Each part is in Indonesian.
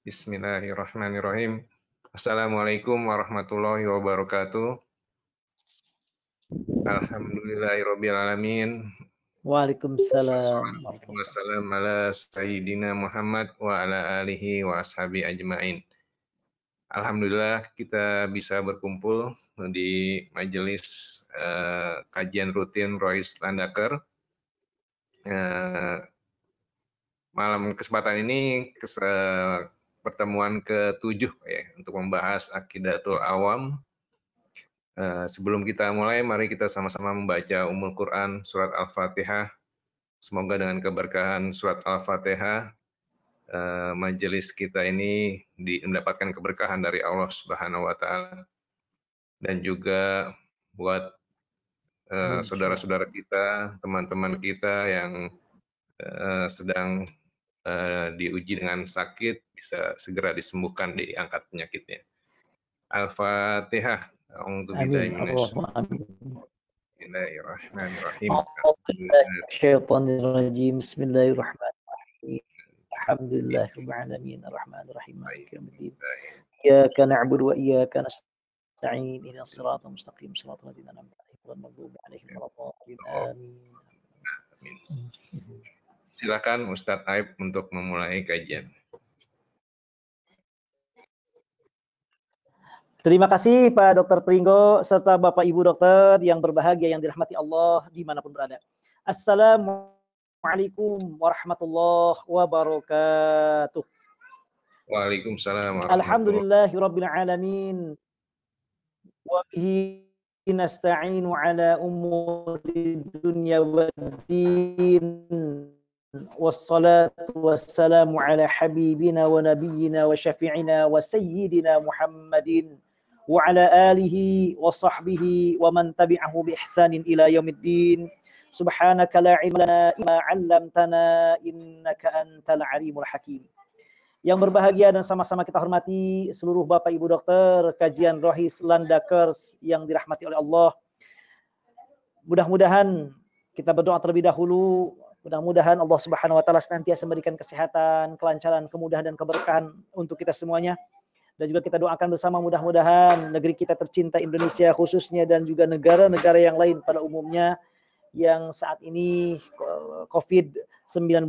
Bismillahirrahmanirrahim. Assalamualaikum warahmatullahi wabarakatuh. Alhamdulillahirabbil alamin. Waalaikumsalam. Wassalamu ala sayyidina Muhammad wa ala alihi wa ashabi ajmain. Alhamdulillah kita bisa berkumpul di majelis kajian rutin Rois Landaker. Malam kesempatan ini pertemuan ke-7 ya untuk membahas Aqidatul Awam. Sebelum kita mulai, mari kita sama-sama membaca Ummul Quran surat Al-Fatihah. Semoga dengan keberkahan surat Al-Fatihah, majelis kita ini mendapatkan keberkahan dari Allah Subhanahu wa Ta'ala. Dan juga buat saudara-saudara kita, teman-teman kita yang sedang diuji dengan sakit, bisa segera disembuhkan, diangkat penyakitnya. Al-Fatihah. Bismillahirrahmanirrahim. Bismillahirrahmanirrahim. Alhamdulillahirabbil alamin arrahmanir rahim maliki yaumiddin. Iyyaka na'budu wa iyyaka nasta'in ihdinas siratal mustaqim siratal ladzina an'amta 'alaihim ghairil maghdubi 'alaihim waladdallin. Amin. Silakan Ustadz Aib untuk memulai kajian. Terima kasih Pak Dr. Pringgo serta Bapak Ibu dokter yang berbahagia yang dirahmati Allah dimanapun berada. Assalamualaikum warahmatullahi wabarakatuh. Waalaikumsalam warahmatullahi wabarakatuh. Alhamdulillahirabbil alamin. Wa bihi nasta'inu ala umuri dunya waddin. Wassalatu wassalamu ala habibina wa nabiyyina wa syafi'ina wa sayyidina Muhammadin wa ala alihi wa sahbihi wa man tabi'ahu bi ihsanin ila yaumiddin. Subhanaka la ilma lana illa 'allamtana innaka antal alimul hakim. Yang berbahagia dan sama-sama kita hormati seluruh Bapak Ibu dokter kajian Rois Landakers yang dirahmati oleh Allah. Mudah-mudahan kita berdoa terlebih dahulu. Mudah-mudahan Allah Subhanahu wa Ta'ala senantiasa memberikan kesehatan, kelancaran, kemudahan dan keberkahan untuk kita semuanya. Dan juga kita doakan bersama mudah-mudahan negeri kita tercinta Indonesia khususnya dan juga negara-negara yang lain pada umumnya yang saat ini COVID-19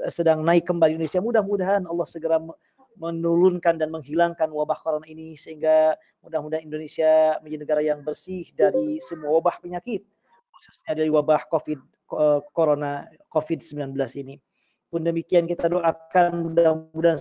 sedang naik kembali Indonesia. Mudah-mudahan Allah segera menurunkan dan menghilangkan wabah corona ini sehingga mudah-mudahan Indonesia menjadi negara yang bersih dari semua wabah penyakit, khususnya dari wabah corona COVID-19 ini. Pun demikian kita doakan mudah-mudahan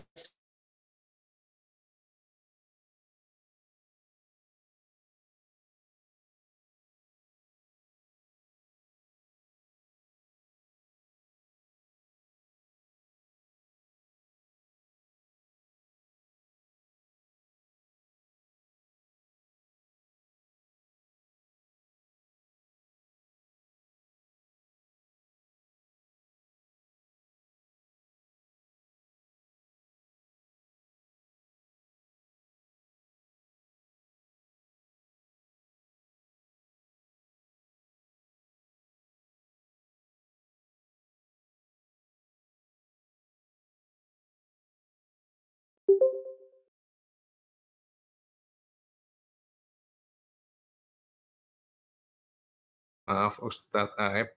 Maaf Ustadz Aib,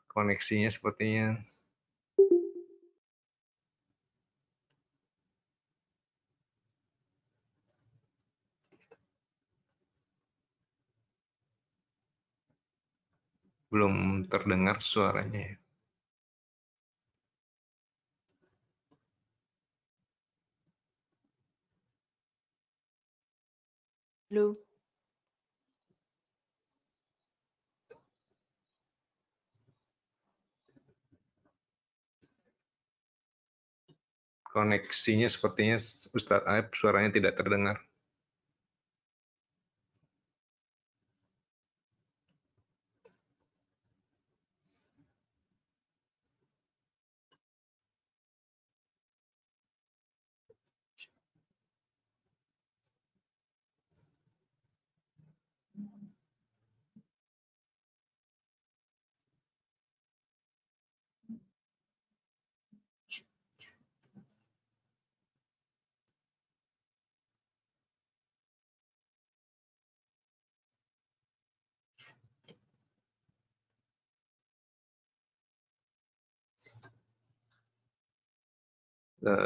koneksinya sepertinya belum terdengar suaranya ya. Halo. Koneksinya sepertinya Ustadz Aib suaranya tidak terdengar.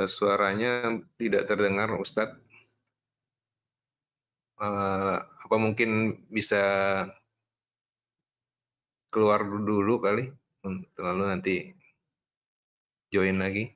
Suaranya tidak terdengar, Ustadz. Apa mungkin bisa keluar dulu kali, lalu nanti join lagi.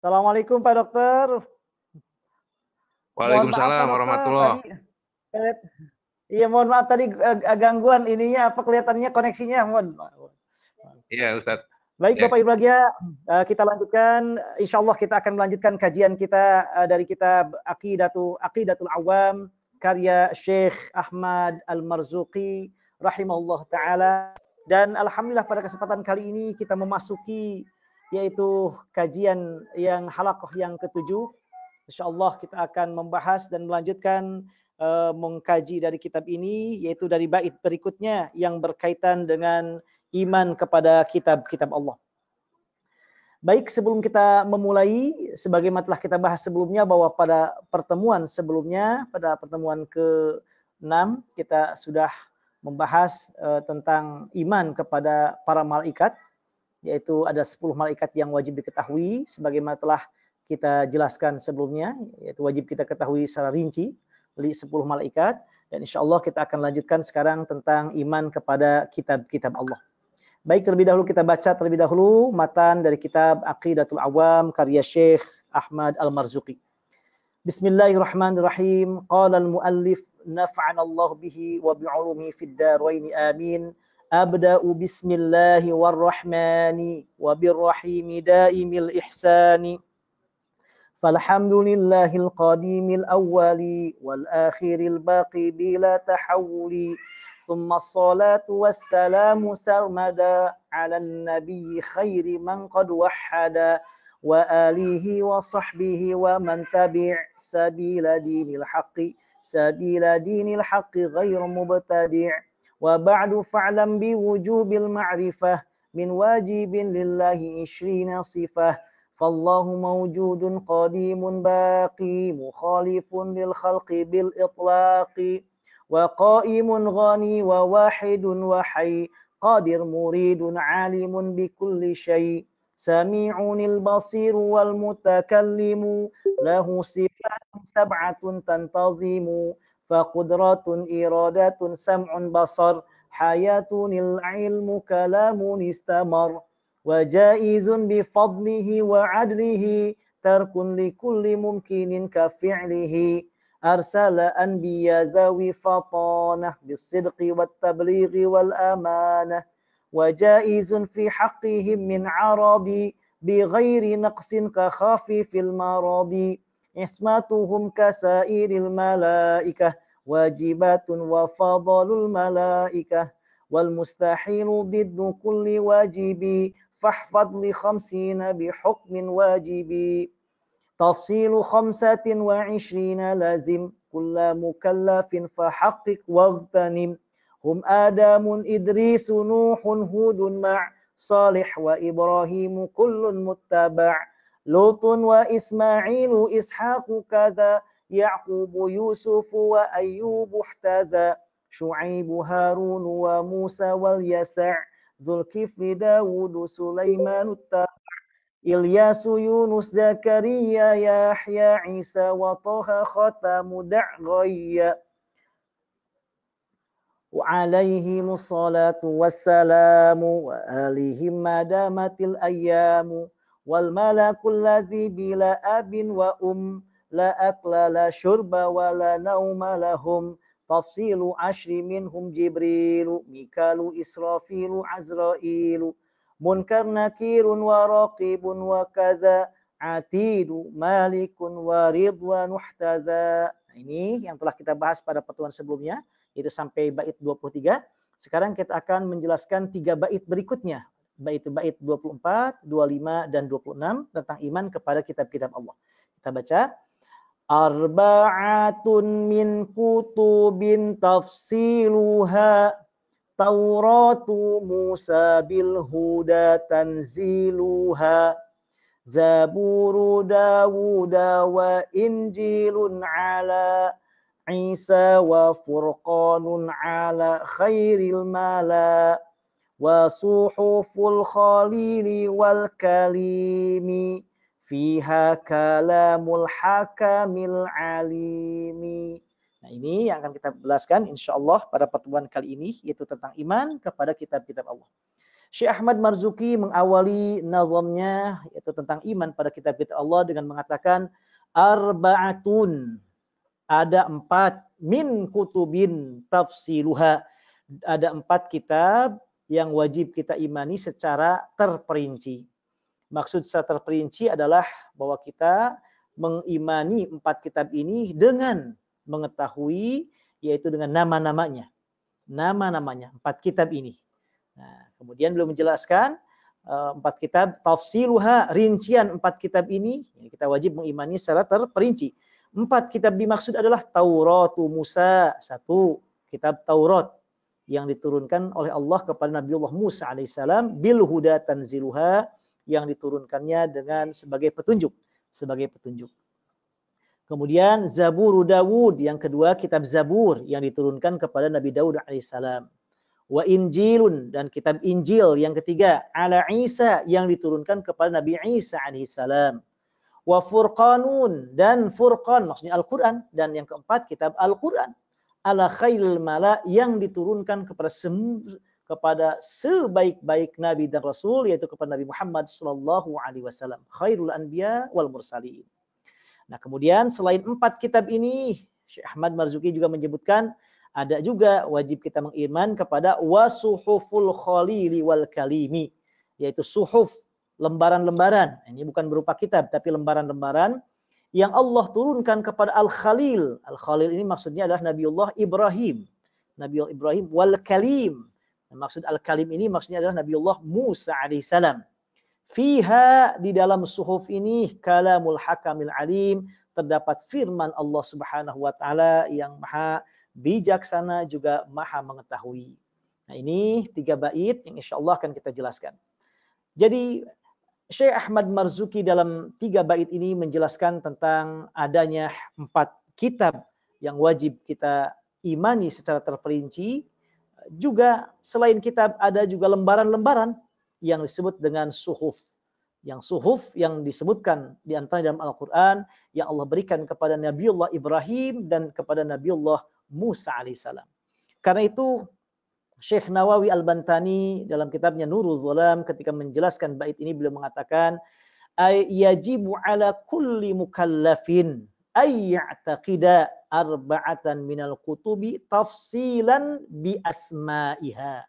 Assalamualaikum Pak Dokter. Mohon maaf Pak Waalaikumsalam Dokter, warahmatullahi. tadi iya mohon maaf tadi gangguan ininya apa kelihatannya koneksinya, mohon. Iya, Ustadz. Baik Ya. Bapak Ibu bahagia, kita lanjutkan. Insyaallah kita akan melanjutkan kajian kita dari kitab Aqidatul Awam karya Syekh Ahmad Al-Marzuqi rahimahullah taala. Dan alhamdulillah pada kesempatan kali ini kita memasuki yaitu kajian yang halaqah yang ke-7. Insyaallah kita akan membahas dan melanjutkan mengkaji dari kitab ini yaitu dari bait berikutnya yang berkaitan dengan iman kepada kitab-kitab Allah. Baik, sebelum kita memulai, sebagaimana telah kita bahas sebelumnya bahwa pada pertemuan sebelumnya, pada pertemuan ke-6, kita sudah membahas tentang iman kepada para malaikat, yaitu ada 10 malaikat yang wajib diketahui, sebagaimana telah kita jelaskan sebelumnya, yaitu wajib kita ketahui secara rinci, 10 malaikat, dan insya Allah kita akan lanjutkan sekarang tentang iman kepada kitab-kitab Allah. Baik, terlebih dahulu kita baca terlebih dahulu matan dari kitab Aqidatul Awam karya Syekh Ahmad Al-Marzuqi. Bismillahirrahmanirrahim. Qala al-muallif naf'ana Allah bihi wa bi'ulumihi fid darain amin. Abda'u bismillahi warrahmani wa birrahimi daimil ihsani. Falhamdulillahil qadimil awwali wal akhiril baqi bila tahawuli. ثم الصلاة والسلام سرمدا على النبي خير من قد وحدا وآله وصحبه ومن تبع سبيل دين الحق غير مبتدع وبعد فاعلم بوجوب المعرفة من واجب لله 20 صفة فالله موجود قديم باقي مخالف للخلق بالإطلاق وقائم غني وواحد وحي قادر مريد عالم بكل شيء سميع البصير والمتكلم له صفات 7 تنتظم فقدرة إرادة سمع بصر حياة العلم كلام استمر وجائز بفضله وعدله ترك لكل ممكن كفعله أرسل أنبياء ذوي فطانة بالصدق والتبليغ والأمانة وجائز في حقهم من عرض بغير نقص كخفيف المرض عصمتهم كسائر الملائكة واجبات وفضل الملائكة والمستحيل ضد كل واجب فاحفظ ل50 بحكم واجب تفصيل 25 لازم كل مكلف فحقق واغتنم هم آدم إدريس نوح هود مع صالح وإبراهيم كل متبع لوط وإسماعيل إسحاق كذا يعقوب يوسف وأيوب احتذى شعيب هارون وموسى واليسع ذو الكفل داود سليمان التبع إلياس يونس زكريا يحيى عيسى وطه ختم دعغيا وعليهم الصلاة والسلام وآلهم ما دامت الأيام والملك الذي بلا أب وأم لا أكل لا شرب ولا نوم لهم تفصيل 10 منهم جبريل ميكال إسرافيل عزرائيل munkar nakirun wa raqibun wa kadza, atidu malikun wa ridwan muhtadza. Nah, ini yang telah kita bahas pada pertemuan sebelumnya, itu sampai bait 23. Sekarang kita akan menjelaskan 3 bait berikutnya. Bait 24, 25 dan 26 tentang iman kepada kitab-kitab Allah. Kita baca. Arba'atun min kutubin tafsiluha Tauratu Musa bil huda tanziluha Zaburu Dawud wa Injilun ala Isa wa Furqanun ala khairil mala wa suhuful khalili wal kalimi fiha kalamul hakamil alimi. Nah, ini yang akan kita jelaskan insyaallah pada pertemuan kali ini, yaitu tentang iman kepada kitab-kitab Allah. Syekh Ahmad Marzuki mengawali nazamnya yaitu tentang iman pada kitab-kitab Allah dengan mengatakan arba'atun, ada 4 min kutubin tafsiluha, ada 4 kitab yang wajib kita imani secara terperinci. Maksud secara terperinci adalah bahwa kita mengimani 4 kitab ini dengan mengetahui, yaitu dengan nama-namanya. Nama-namanya 4 kitab ini. Nah, kemudian beliau menjelaskan 4 kitab tafsiluha, rincian 4 kitab ini kita wajib mengimani secara terperinci. 4 kitab dimaksud adalah Tauratu Musa, 1 kitab Taurat yang diturunkan oleh Allah kepada Nabiullah Musa alaihissalam, bil huda tanziluha, yang diturunkannya dengan sebagai petunjuk. Kemudian Zabur Dawud, yang kedua kitab Zabur yang diturunkan kepada Nabi Daud alaihissalam. Wa Injilun, dan kitab Injil yang ketiga ala Isa, yang diturunkan kepada Nabi Isa alaihissalam. Wa Furqanun, dan Furqan maksudnya Al-Quran, dan yang keempat kitab Al-Quran ala khairil mala, yang diturunkan kepada sebaik-baik nabi dan rasul, yaitu kepada Nabi Muhammad sallallahu alaihi wasallam, khairul anbiya wal mursalin. Nah, kemudian selain 4 kitab ini, Syekh Ahmad Marzuki juga menyebutkan ada juga wajib kita mengiman kepada wasuhuful khalili wal kalimi, yaitu suhuf, lembaran-lembaran. Ini bukan berupa kitab tapi lembaran-lembaran yang Allah turunkan kepada Al-Khalil. Al-Khalil ini maksudnya adalah Nabiullah Ibrahim. Nabiullah Ibrahim wal kalim. Maksud Al-Kalim ini maksudnya adalah Nabiullah Musa alaihissalam. Fiha, di dalam suhuf ini, kalamul hakamil alim, terdapat firman Allah Subhanahu wa taala yang maha bijaksana juga maha mengetahui. Nah, ini 3 bait yang insyaallah akan kita jelaskan. Jadi Syekh Ahmad Marzuki dalam 3 bait ini menjelaskan tentang adanya 4 kitab yang wajib kita imani secara terperinci. Juga selain kitab ada juga lembaran-lembaran yang disebut dengan suhuf. Yang suhuf yang disebutkan di antara dalam Al-Quran yang Allah berikan kepada Nabiullah Ibrahim dan kepada Nabiullah Musa alaihissalam. Karena itu Syekh Nawawi Al-Bantani dalam kitabnya Nurul Zulam ketika menjelaskan bait ini beliau mengatakan yajibu ala kulli mukallafin ay ya'taqida arba'atan minal kutubi tafsilan bi asma'iha.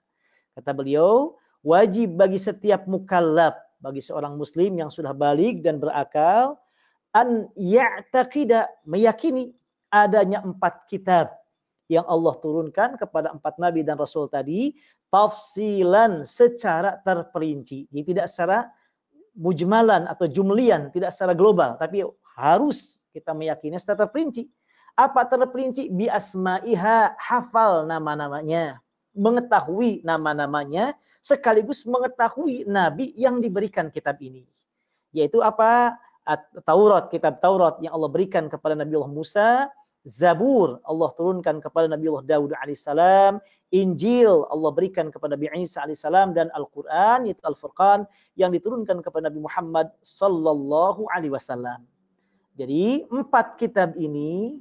Kata beliau, wajib bagi setiap mukallaf, bagi seorang muslim yang sudah baligh dan berakal, an ya'taqida, meyakini adanya 4 kitab yang Allah turunkan kepada 4 nabi dan rasul tadi, tafsilan, secara terperinci. Jadi tidak secara mujmalan atau jumlian, tidak secara global, tapi harus kita meyakini secara terperinci. Apa terperinci? Bi asma'iha, hafal nama-namanya, mengetahui nama-namanya, sekaligus mengetahui nabi yang diberikan kitab ini. Yaitu apa? Taurat, kitab Taurat yang Allah berikan kepada Nabiullah Musa, Zabur Allah turunkan kepada Nabiullah Daud alaihissalam, Injil Allah berikan kepada Nabi Isa alaihissalam, dan Al-Quran yaitu Al-Furqan yang diturunkan kepada Nabi Muhammad sallallahu alaihi wasallam. Jadi 4 kitab ini,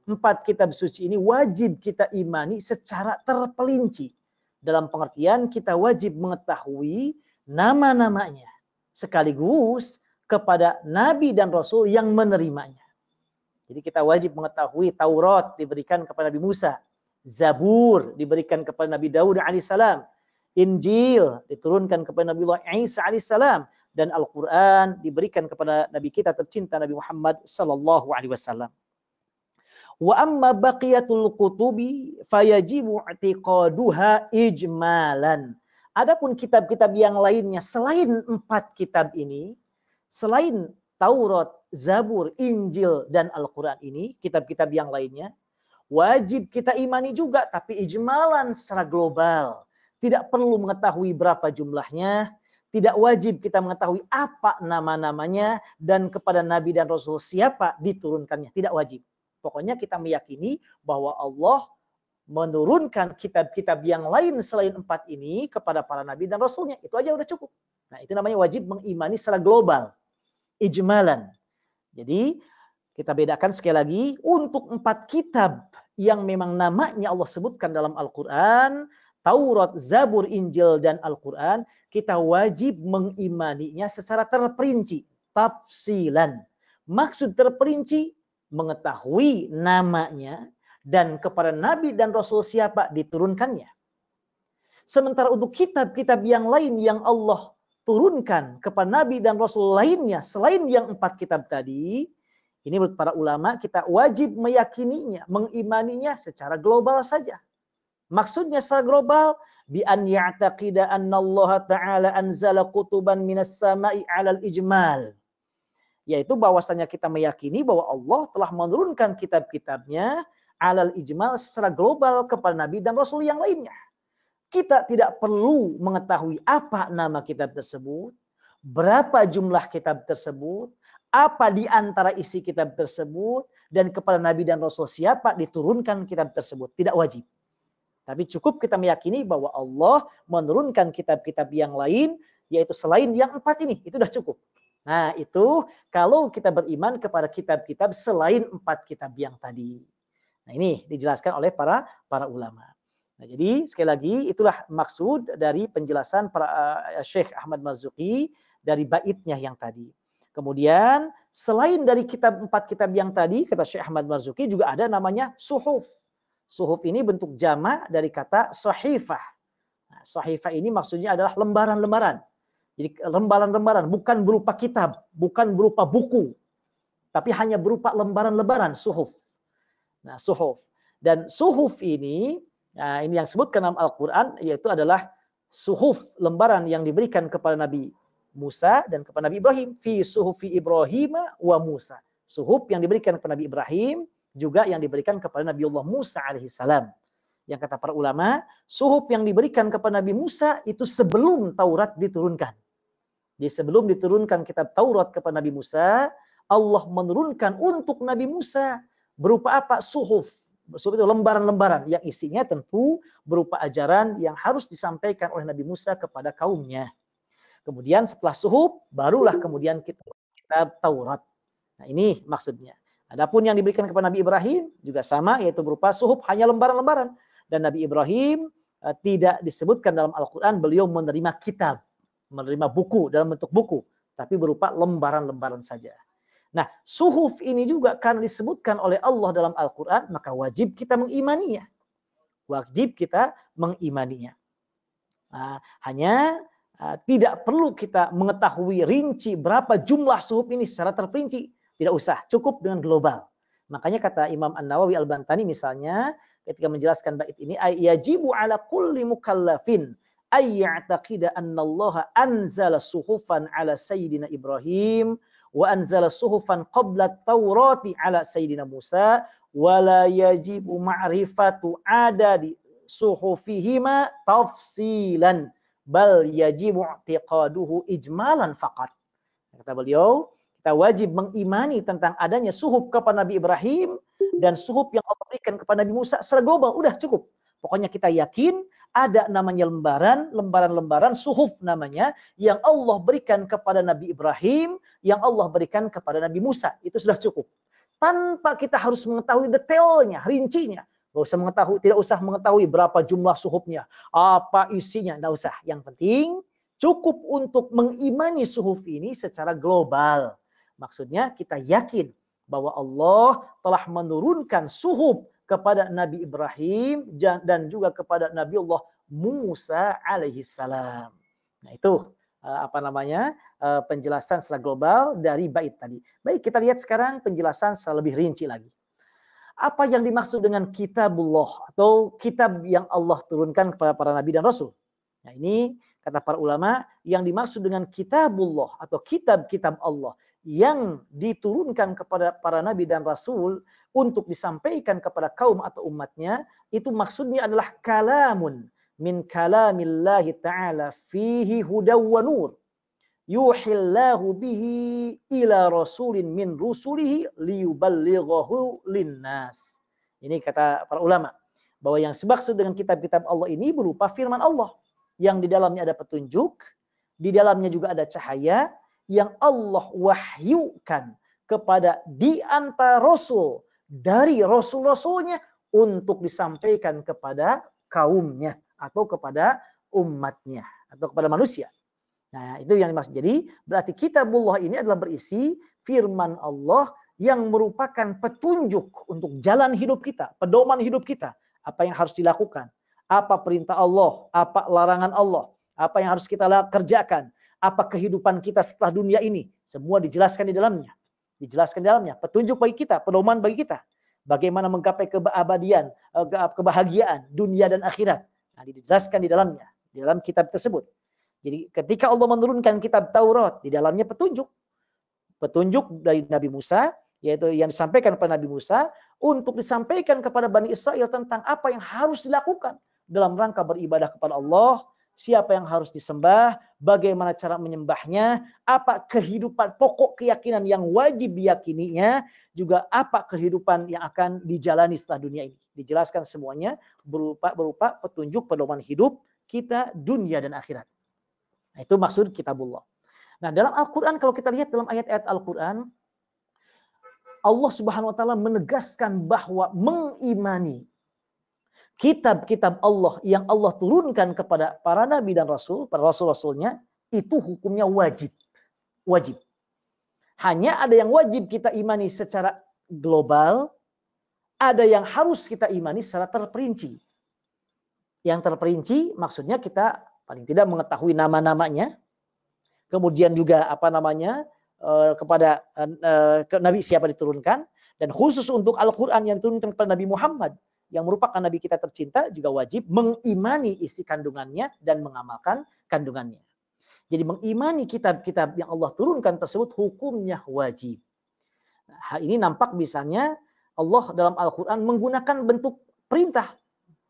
4 kitab suci ini wajib kita imani secara terperinci. Dalam pengertian kita wajib mengetahui nama-namanya sekaligus kepada nabi dan rasul yang menerimanya. Jadi kita wajib mengetahui Taurat diberikan kepada Nabi Musa, Zabur diberikan kepada Nabi Daud alaihissalam, Injil diturunkan kepada Nabiullah Isa alaihissalam, dan Al-Quran diberikan kepada Nabi kita tercinta Nabi Muhammad sallallahu alaihi wasallam. Wa amma baqiyatul kutubi fayajibu i'tiqaduha ijmalan. Adapun kitab-kitab yang lainnya selain 4 kitab ini, selain Taurat, Zabur, Injil, dan Al-Quran ini, kitab-kitab yang lainnya, wajib kita imani juga, tapi ijmalan secara global. Tidak perlu mengetahui berapa jumlahnya, tidak wajib kita mengetahui apa nama-namanya, dan kepada Nabi dan Rasul siapa diturunkannya, tidak wajib. Pokoknya kita meyakini bahwa Allah menurunkan kitab-kitab yang lain selain 4 ini kepada para Nabi dan Rasulnya. Itu aja udah cukup. Nah, itu namanya wajib mengimani secara global. Ijmalan. Jadi, kita bedakan sekali lagi, untuk 4 kitab yang memang namanya Allah sebutkan dalam Al-Quran, Taurat, Zabur, Injil, dan Al-Quran, kita wajib mengimaninya secara terperinci. Tafsilan. Maksud terperinci, mengetahui namanya, dan kepada Nabi dan Rasul siapa diturunkannya. Sementara untuk kitab-kitab yang lain yang Allah turunkan kepada Nabi dan Rasul lainnya, selain yang 4 kitab tadi, ini menurut para ulama kita wajib meyakininya, mengimaninya secara global saja. Maksudnya secara global, bi an ya'taqida anna Allah Ta'ala anzala kutuban minas sama'i 'alal ijmal. Yaitu bahwasanya kita meyakini bahwa Allah telah menurunkan kitab-kitabnya alal ijmal secara global kepada Nabi dan Rasul yang lainnya. Kita tidak perlu mengetahui apa nama kitab tersebut, berapa jumlah kitab tersebut, apa di antara isi kitab tersebut, dan kepada Nabi dan Rasul siapa diturunkan kitab tersebut. Tidak wajib. Tapi cukup kita meyakini bahwa Allah menurunkan kitab-kitab yang lain, yaitu selain yang 4 ini. Itu sudah cukup. Nah, itu kalau kita beriman kepada kitab-kitab selain 4 kitab yang tadi. Nah, ini dijelaskan oleh para ulama. Nah, jadi sekali lagi itulah maksud dari penjelasan para Syekh Ahmad Marzuki dari baitnya yang tadi. Kemudian selain dari 4 kitab yang tadi, kata Syekh Ahmad Marzuki, juga ada namanya suhuf. Suhuf ini bentuk jamak dari kata sahifah. Nah, sahifah ini maksudnya adalah lembaran-lembaran. Jadi lembaran-lembaran, bukan berupa kitab, bukan berupa buku, tapi hanya berupa lembaran-lembaran, suhuf. Nah, suhuf. Dan suhuf ini, nah ini yang disebutkan dalam Al-Quran, yaitu adalah suhuf, lembaran yang diberikan kepada Nabi Musa dan kepada Nabi Ibrahim. Fi suhufi Ibrahim wa Musa. Suhuf yang diberikan kepada Nabi Ibrahim, juga yang diberikan kepada Nabiullah Musa alaihissalam. Yang kata para ulama, suhuf yang diberikan kepada Nabi Musa itu sebelum Taurat diturunkan. Jadi sebelum diturunkan kitab Taurat kepada Nabi Musa, Allah menurunkan untuk Nabi Musa berupa apa? Suhuf. Suhuf itu lembaran-lembaran yang isinya tentu berupa ajaran yang harus disampaikan oleh Nabi Musa kepada kaumnya. Kemudian setelah suhuf, barulah kemudian kitab Taurat. Nah, ini maksudnya. Adapun yang diberikan kepada Nabi Ibrahim juga sama, yaitu berupa suhuf, hanya lembaran-lembaran. Dan Nabi Ibrahim tidak disebutkan dalam Al-Quran beliau menerima kitab, menerima buku dalam bentuk buku, tapi berupa lembaran-lembaran saja. Nah, suhuf ini juga karena disebutkan oleh Allah dalam Al-Quran, maka wajib kita mengimaninya. Wajib kita mengimaninya. Hanya tidak perlu kita mengetahui rinci berapa jumlah suhuf ini secara terperinci. Tidak usah, cukup dengan global. Makanya kata Imam An-Nawawi Al-Bantani misalnya, ketika menjelaskan bait ini, yajibu ala kulli mukallafin ayya'taqida annallaha anzala suhufan ala sayyidina Ibrahim wa anzala suhufan qabla at-taurati ala sayyidina Musa wa la yajibu ma'rifatu adadi suhufihima tafsilan bal yajibu i'tiqaduhu ijmalan faqat. Kata beliau, kita wajib mengimani tentang adanya suhuf kepada Nabi Ibrahim dan suhuf yang Allah berikan kepada Nabi Musa secara global, udah cukup. Pokoknya kita yakin ada namanya lembaran-lembaran suhuf namanya yang Allah berikan kepada Nabi Ibrahim, yang Allah berikan kepada Nabi Musa. Itu sudah cukup. Tanpa kita harus mengetahui detailnya, rincinya. Tidak usah mengetahui berapa jumlah suhufnya, apa isinya, tidak usah. Yang penting cukup untuk mengimani suhuf ini secara global. Maksudnya kita yakin bahwa Allah telah menurunkan suhuf kepada Nabi Ibrahim dan juga kepada Nabiullah Musa alaihi salam. Nah, itu penjelasan secara global dari bait tadi. Baik, kita lihat sekarang penjelasan secara lebih rinci lagi. Apa yang dimaksud dengan kitabullah atau kitab yang Allah turunkan kepada para nabi dan rasul? Nah, ini kata para ulama, yang dimaksud dengan kitabullah atau kitab-kitab Allah yang diturunkan kepada para nabi dan rasul untuk disampaikan kepada kaum atau umatnya, itu maksudnya adalah kalamun min kalamillahi ta'ala fihi hudaw wa nur yuhillahu bihi ila rasulin min rusulihi liyuballighahu linnas. Ini kata para ulama, bahwa yang dimaksud dengan kitab-kitab Allah ini berupa firman Allah yang di dalamnya ada petunjuk, di dalamnya juga ada cahaya yang Allah wahyukan kepada di antara rasul dari rasul-rasulnya untuk disampaikan kepada kaumnya atau kepada umatnya atau kepada manusia. Nah, itu yang dimaksud. Jadi, berarti kitabullah ini adalah berisi firman Allah yang merupakan petunjuk untuk jalan hidup kita, pedoman hidup kita. Apa yang harus dilakukan, apa perintah Allah, apa larangan Allah, apa yang harus kita kerjakan, apa kehidupan kita setelah dunia ini. Semua dijelaskan di dalamnya. Dijelaskan di dalamnya. Petunjuk bagi kita, pedoman bagi kita. Bagaimana menggapai keabadian, kebahagiaan, dunia dan akhirat. Nah, dijelaskan di dalamnya, di dalam kitab tersebut. Jadi ketika Allah menurunkan kitab Taurat, di dalamnya petunjuk. Petunjuk dari Nabi Musa, yaitu yang disampaikan kepada Nabi Musa, untuk disampaikan kepada Bani Israel tentang apa yang harus dilakukan dalam rangka beribadah kepada Allah, siapa yang harus disembah, bagaimana cara menyembahnya, apa kehidupan pokok keyakinan yang wajib diyakininya, juga apa kehidupan yang akan dijalani setelah dunia ini. Dijelaskan semuanya berupa petunjuk pedoman hidup kita dunia dan akhirat. Nah, itu maksud kitabullah. Nah, dalam Al-Quran, kalau kita lihat dalam ayat-ayat Al-Quran, Allah Subhanahu wa Ta'ala menegaskan bahwa mengimani kitab-kitab Allah yang Allah turunkan kepada para nabi dan rasul, para rasul-rasulnya, itu hukumnya wajib. Wajib. Hanya ada yang wajib kita imani secara global, ada yang harus kita imani secara terperinci. Yang terperinci maksudnya kita paling tidak mengetahui nama-namanya, kemudian juga kepada Nabi siapa diturunkan, dan khusus untuk Al-Quran yang diturunkan kepada Nabi Muhammad, yang merupakan Nabi kita tercinta, juga wajib mengimani isi kandungannya dan mengamalkan kandungannya. Jadi mengimani kitab-kitab yang Allah turunkan tersebut hukumnya wajib. Nah, hal ini nampak misalnya Allah dalam Al-Quran menggunakan bentuk perintah,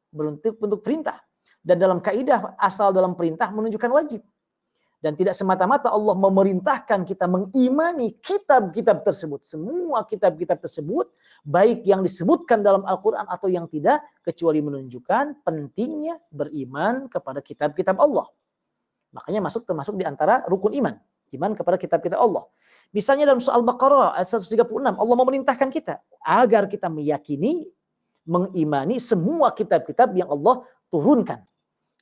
bentuk perintah. Dan dalam kaidah asal dalam perintah menunjukkan wajib. Dan tidak semata-mata Allah memerintahkan kita mengimani kitab-kitab tersebut. Semua kitab-kitab tersebut, baik yang disebutkan dalam Al-Quran atau yang tidak, kecuali menunjukkan pentingnya beriman kepada kitab-kitab Allah. Makanya termasuk di antara rukun iman. Iman kepada kitab-kitab Allah. Misalnya dalam surah Al-Baqarah ayat 136, Allah memerintahkan kita agar kita meyakini, mengimani semua kitab-kitab yang Allah turunkan.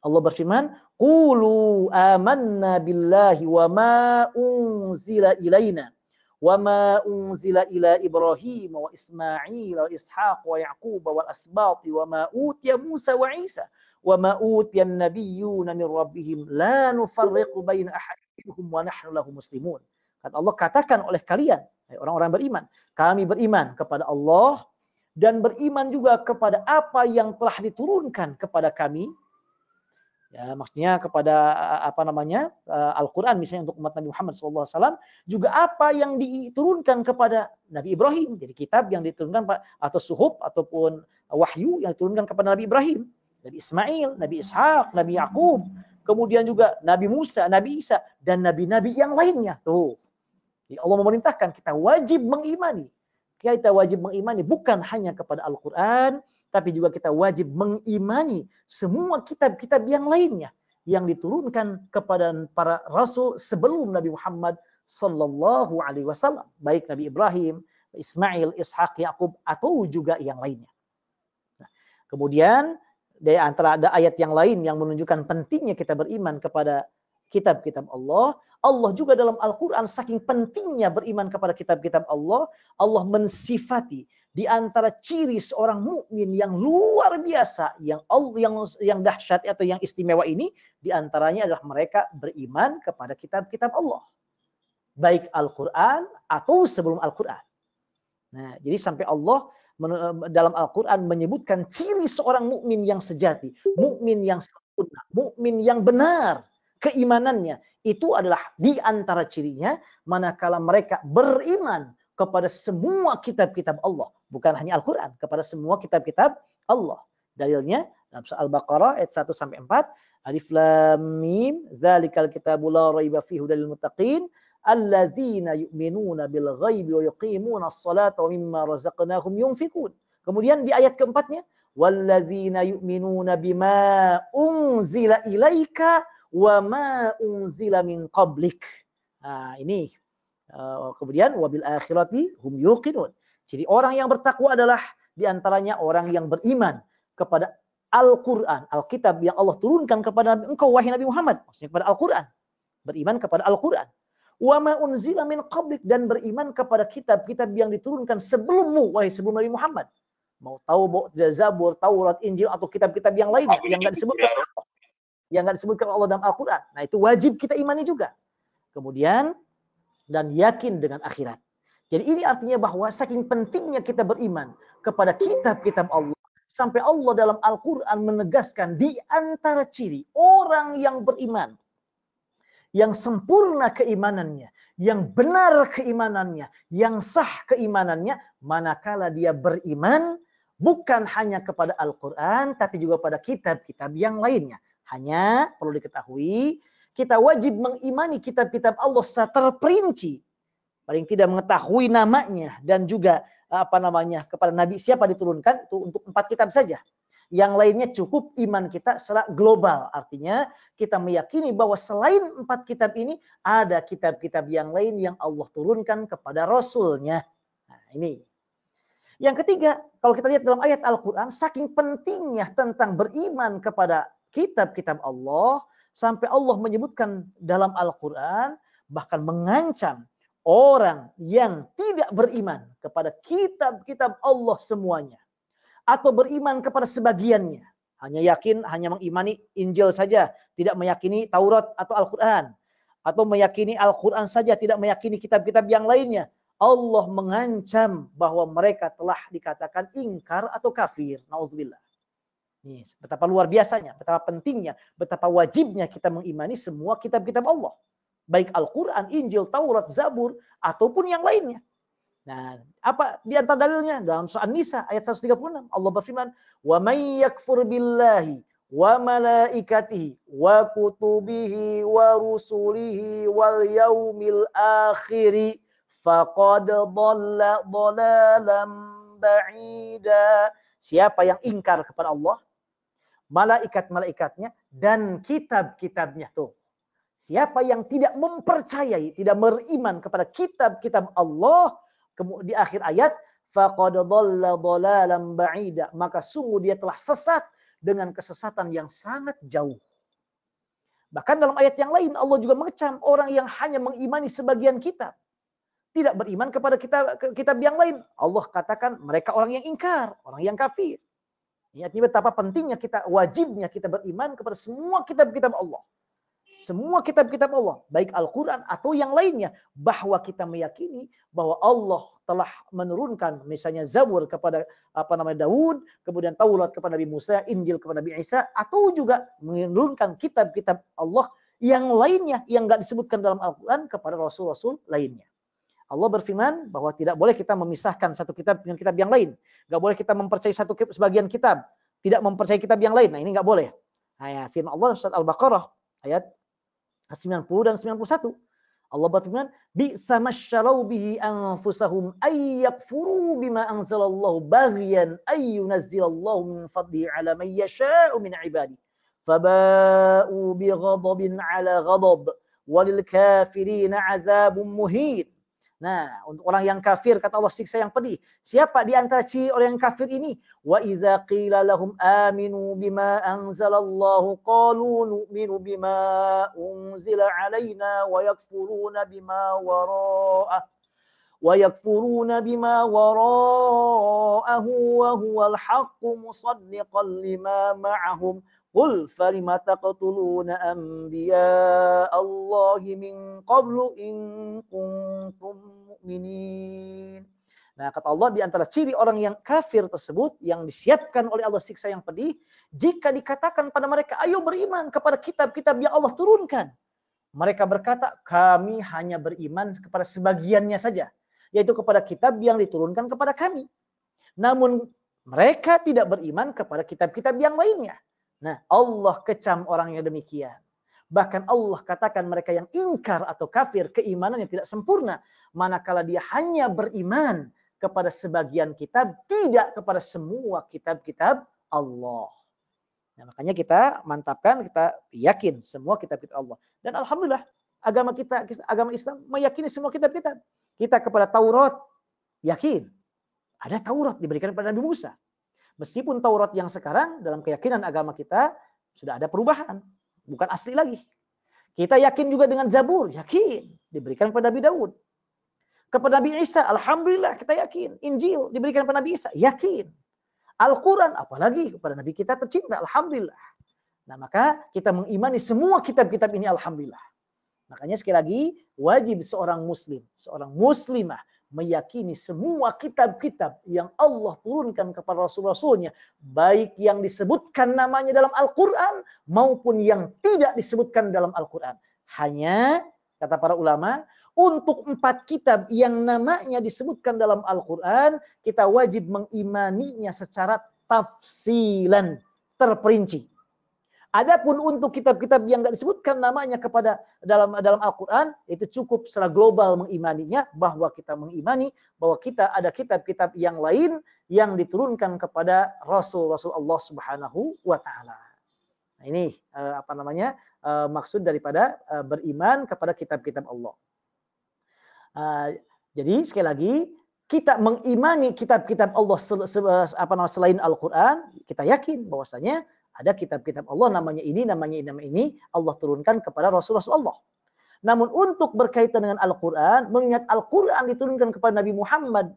Allah berfirman, "Qulu amanna billahi wa ma unzila ilaina wa ma unzila ila Ibrahim wa Ismail wa Ishaq wa Yaqub wal asbati wa ma utiya Musa wa Isa wa ma utiya an-nabiyyuna min rabbihim la nufarriqu baina ahadin minhum wa nahnu lahu muslimun." Kata Allah, katakan oleh kalian, orang-orang beriman, kami beriman kepada Allah dan beriman juga kepada apa yang telah diturunkan kepada kami. Ya, maksudnya kepada Al-Quran misalnya untuk umat Nabi Muhammad SAW, juga apa yang diturunkan kepada Nabi Ibrahim, jadi kitab yang diturunkan atau suhuf ataupun wahyu yang diturunkan kepada Nabi Ibrahim, Nabi Ismail, Nabi Ishaq, Nabi Yaqub, kemudian juga Nabi Musa, Nabi Isa, dan nabi-nabi yang lainnya. Tuh, jadi Allah memerintahkan kita wajib mengimani. Kita wajib mengimani bukan hanya kepada Al-Quran, tapi juga kita wajib mengimani semua kitab-kitab yang lainnya yang diturunkan kepada para rasul sebelum Nabi Muhammad sallallahu alaihi wasallam, baik Nabi Ibrahim, Ismail, Ishaq, Yaqub atau juga yang lainnya. Nah, kemudian di antara ada ayat yang lain yang menunjukkan pentingnya kita beriman kepada kitab-kitab Allah. Allah juga dalam Al-Quran saking pentingnya beriman kepada kitab-kitab Allah, Allah mensifati Di antara ciri seorang mukmin yang luar biasa, yang dahsyat atau yang istimewa ini, di antaranya adalah mereka beriman kepada kitab-kitab Allah. Baik Al-Quran atau sebelum Al-Quran. Nah, jadi sampai Allah dalam Al-Quran menyebutkan ciri seorang mukmin yang sejati, mukmin yang sempurna, mukmin yang benar keimanannya. Itu adalah di antara cirinya manakala mereka beriman kepada semua kitab-kitab Allah. Bukan hanya Al-Quran, kepada semua kitab-kitab Allah. Dalilnya dalam surah Al-Baqarah ayat 1-4. Alif Lam Mim, dzalikal kitabu la raiba fihi hudal lil muttaqin, alladzina yu'minuna bil ghaibi wa yuqimuna as-salata wa mimma razaqnahum yunfikun. Kemudian di ayat keempatnya, walladzina yu'minuna bima unzila ilaika wa ma unzila min qablik. Nah, ini kemudian wabil akhirati hum yuqinun. Jadi orang yang bertakwa adalah diantaranya orang yang beriman kepada Al-Quran, Alkitab yang Allah turunkan kepada engkau wahai Nabi Muhammad, maksudnya kepada Al-Quran. Beriman kepada Al-Quran. Wa ma unzila min qablik, dan beriman kepada kitab-kitab yang diturunkan sebelummu wahai sebelum Nabi Muhammad. Mau tahu Zabur, Taurat, Injil atau kitab-kitab yang lainnya yang enggak disebutkan Allah dalam Al-Quran. Nah, itu wajib kita imani juga. Kemudian dan yakin dengan akhirat. Jadi ini artinya bahwa saking pentingnya kita beriman kepada kitab-kitab Allah, sampai Allah dalam Al-Quran menegaskan di antara ciri orang yang beriman, yang sempurna keimanannya, yang benar keimanannya, yang sah keimanannya, manakala dia beriman bukan hanya kepada Al-Quran, tapi juga pada kitab-kitab yang lainnya. Hanya perlu diketahui, kita wajib mengimani kitab-kitab Allah secara terperinci. Paling tidak mengetahui namanya dan juga kepada Nabi siapa diturunkan, itu untuk 4 kitab saja. Yang lainnya cukup iman kita secara global. Artinya kita meyakini bahwa selain 4 kitab ini ada kitab-kitab yang lain yang Allah turunkan kepada Rasulnya. Nah, ini. Yang ketiga, kalau kita lihat dalam ayat Al-Quran, saking pentingnya tentang beriman kepada kitab-kitab Allah, sampai Allah menyebutkan dalam Al-Quran, bahkan mengancam orang yang tidak beriman kepada kitab-kitab Allah semuanya, atau beriman kepada sebagiannya, hanya yakin, hanya mengimani Injil saja, tidak meyakini Taurat atau Al-Quran, atau meyakini Al-Quran saja, tidak meyakini kitab-kitab yang lainnya, Allah mengancam bahwa mereka telah dikatakan ingkar atau kafir. Nauzubillah. Nih, betapa luar biasanya, betapa pentingnya, betapa wajibnya kita mengimani semua kitab-kitab Allah. Baik Al-Quran, Injil, Taurat, Zabur, ataupun yang lainnya. Nah, apa di antara dalilnya? Dalam surah An-Nisa ayat 136, Allah berfirman, "Wa may yakfur billahi wa malaikatihi wa kutubihi wa rusulihi wal yaumil akhiri faqad dhalla dhalalan ba'ida." Siapa yang ingkar kepada Allah, malaikat-malaikatnya, dan kitab-kitabnya tuh. Siapa yang tidak mempercayai, tidak beriman kepada kitab-kitab Allah, di akhir ayat, faqad dhalla dhalalan ba'ida, maka sungguh dia telah sesat dengan kesesatan yang sangat jauh. Bahkan dalam ayat yang lain Allah juga mengecam orang yang hanya mengimani sebagian kitab, tidak beriman kepada kitab yang lain. Allah katakan mereka orang yang ingkar, orang yang kafir. Ini artinya betapa pentingnya kita, wajibnya kita beriman kepada semua kitab-kitab Allah. Semua kitab-kitab Allah, baik Al-Quran atau yang lainnya, bahwa kita meyakini bahwa Allah telah menurunkan misalnya Zabur kepada Daud, kemudian Taurat kepada Nabi Musa, Injil kepada Nabi Isa, atau juga menurunkan kitab-kitab Allah yang lainnya yang enggak disebutkan dalam Al-Quran kepada rasul-rasul lainnya. Allah berfirman bahwa tidak boleh kita memisahkan satu kitab dengan kitab yang lain. Enggak boleh kita mempercayai sebagian kitab, tidak mempercayai kitab yang lain. Nah, ini enggak boleh. Nah, ya, firman Allah surat Al-Baqarah ayat 90 dan 91. Allah berfirman, "Bi'sa masyarau bihi anfusahum ay yakfuru bima anzalallahu baghyan ay yunazzilallahu min fadlihi 'ala man yasha'u min 'ibadihi. Faba'u bighadabin 'ala ghadab walil kafirina 'adzabun muhin." Nah, untuk orang yang kafir kata Allah siksa yang pedih. Siapa di antara ciri orang yang kafir ini? Wa idza qila lahum aminu bima anzalallahu qalu nu'minu bima unzila alaina wa yakfuruna bima wara'ah wa yakfuruna bima wara'ahu wa huwal haqqu musaddiqan lima ma'ahum qul falima taqtuluna anbiya Allahi min qablu in kuntum mu'minin. Nah, kata Allah, di antara ciri orang yang kafir tersebut, yang disiapkan oleh Allah siksa yang pedih, jika dikatakan pada mereka, ayo beriman kepada kitab-kitab yang Allah turunkan. Mereka berkata, kami hanya beriman kepada sebagiannya saja, yaitu kepada kitab yang diturunkan kepada kami. Namun, mereka tidak beriman kepada kitab-kitab yang lainnya. Nah, Allah kecam orang yang demikian. Bahkan Allah katakan mereka yang ingkar atau kafir, keimanannya tidak sempurna, manakala dia hanya beriman kepada sebagian kitab, tidak kepada semua kitab-kitab Allah. Nah, makanya kita mantapkan, kita yakin semua kitab-kitab Allah. Dan alhamdulillah, agama kita, agama Islam meyakini semua kitab-kitab. Kita kepada Taurat yakin. Ada Taurat diberikan kepada Nabi Musa. Meskipun Taurat yang sekarang dalam keyakinan agama kita sudah ada perubahan, bukan asli lagi. Kita yakin juga dengan Zabur, yakin diberikan kepada Nabi Daud. Kepada Nabi Isa, alhamdulillah kita yakin. Injil diberikan kepada Nabi Isa, yakin. Al-Quran, apalagi kepada Nabi kita tercinta, alhamdulillah. Nah, maka kita mengimani semua kitab-kitab ini, alhamdulillah. Makanya sekali lagi, wajib seorang muslim, seorang muslimah, meyakini semua kitab-kitab yang Allah turunkan kepada Rasul-Rasulnya, baik yang disebutkan namanya dalam Al-Quran, maupun yang tidak disebutkan dalam Al-Quran. Hanya, kata para ulama, untuk 4 kitab yang namanya disebutkan dalam Al-Quran, kita wajib mengimaninya secara tafsilan, terperinci. Adapun untuk kitab-kitab yang tidak disebutkan namanya kepada dalam Al-Quran, itu cukup secara global mengimaninya, bahwa kita mengimani bahwa kita ada kitab-kitab yang lain yang diturunkan kepada Rasul-Rasul Allah Subhanahu wa Ta'ala. Nah, ini maksud daripada beriman kepada kitab-kitab Allah. Jadi sekali lagi, kita mengimani kitab-kitab Allah selain Al-Quran, kita yakin bahwasanya ada kitab-kitab Allah namanya ini Allah turunkan kepada Rasul-Rasul Allah. Namun untuk berkaitan dengan Al-Quran, mengingat Al-Quran diturunkan kepada Nabi Muhammad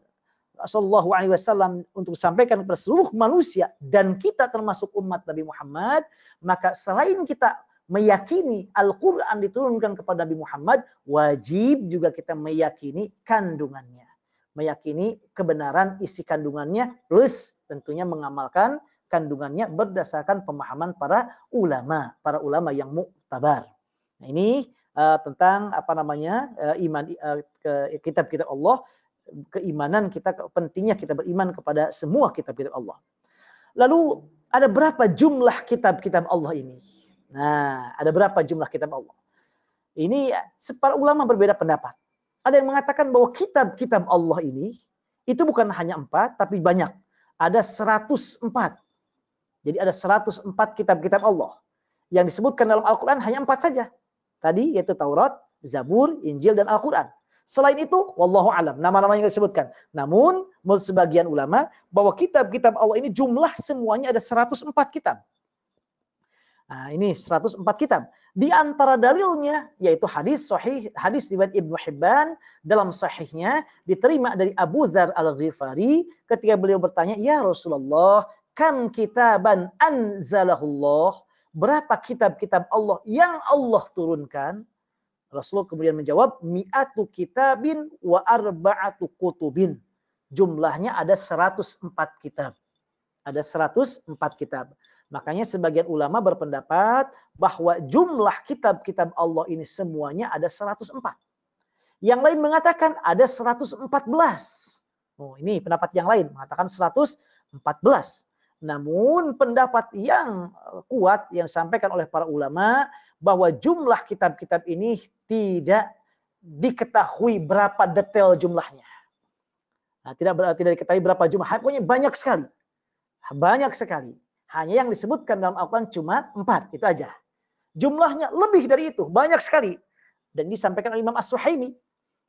SAW untuk disampaikan kepada seluruh manusia, dan kita termasuk umat Nabi Muhammad, maka selain kita meyakini Al-Quran diturunkan kepada Nabi Muhammad, wajib juga kita meyakini kandungannya. Meyakini kebenaran isi kandungannya, plus tentunya mengamalkan kandungannya berdasarkan pemahaman para ulama yang muktabar. Nah, ini tentang iman kitab-kitab Allah, keimanan kita, pentingnya kita beriman kepada semua kitab-kitab Allah. Lalu ada berapa jumlah kitab-kitab Allah ini? Nah, ada berapa jumlah kitab Allah? Ini para ulama berbeda pendapat. Ada yang mengatakan bahwa kitab-kitab Allah ini itu bukan hanya 4, tapi banyak. Ada 104. Jadi ada 104 kitab-kitab Allah. Yang disebutkan dalam Al-Quran hanya 4 saja. Tadi yaitu Taurat, Zabur, Injil, dan Al-Quran. Selain itu, wallahu alam, nama-nama yang disebutkan. Namun, menurut sebagian ulama, bahwa kitab-kitab Allah ini jumlah semuanya ada 104 kitab. Nah, ini 104 kitab. Di antara dalilnya yaitu hadis sahih, hadis riwayat Ibnu Hibban dalam sahihnya, diterima dari Abu Dzar Al-Ghifari ketika beliau bertanya, "Ya Rasulullah, kam kitaban anzalahullah?" Berapa kitab-kitab Allah yang Allah turunkan? Rasulullah kemudian menjawab, "Mi'atu kitabin wa arba'atu kutubin." Jumlahnya ada 104 kitab. Ada 104 kitab. Makanya sebagian ulama berpendapat bahwa jumlah kitab-kitab Allah ini semuanya ada 104. Yang lain mengatakan ada 114. Oh, ini pendapat yang lain mengatakan 114. Namun pendapat yang kuat yang disampaikan oleh para ulama bahwa jumlah kitab-kitab ini tidak diketahui berapa detail jumlahnya. Nah, tidak diketahui berapa jumlah. Pokoknya banyak sekali. Banyak sekali. Hanya yang disebutkan dalam Al-Quran cuma 4, itu aja. Jumlahnya lebih dari itu, banyak sekali. Dan disampaikan oleh Imam As-Suhaimi.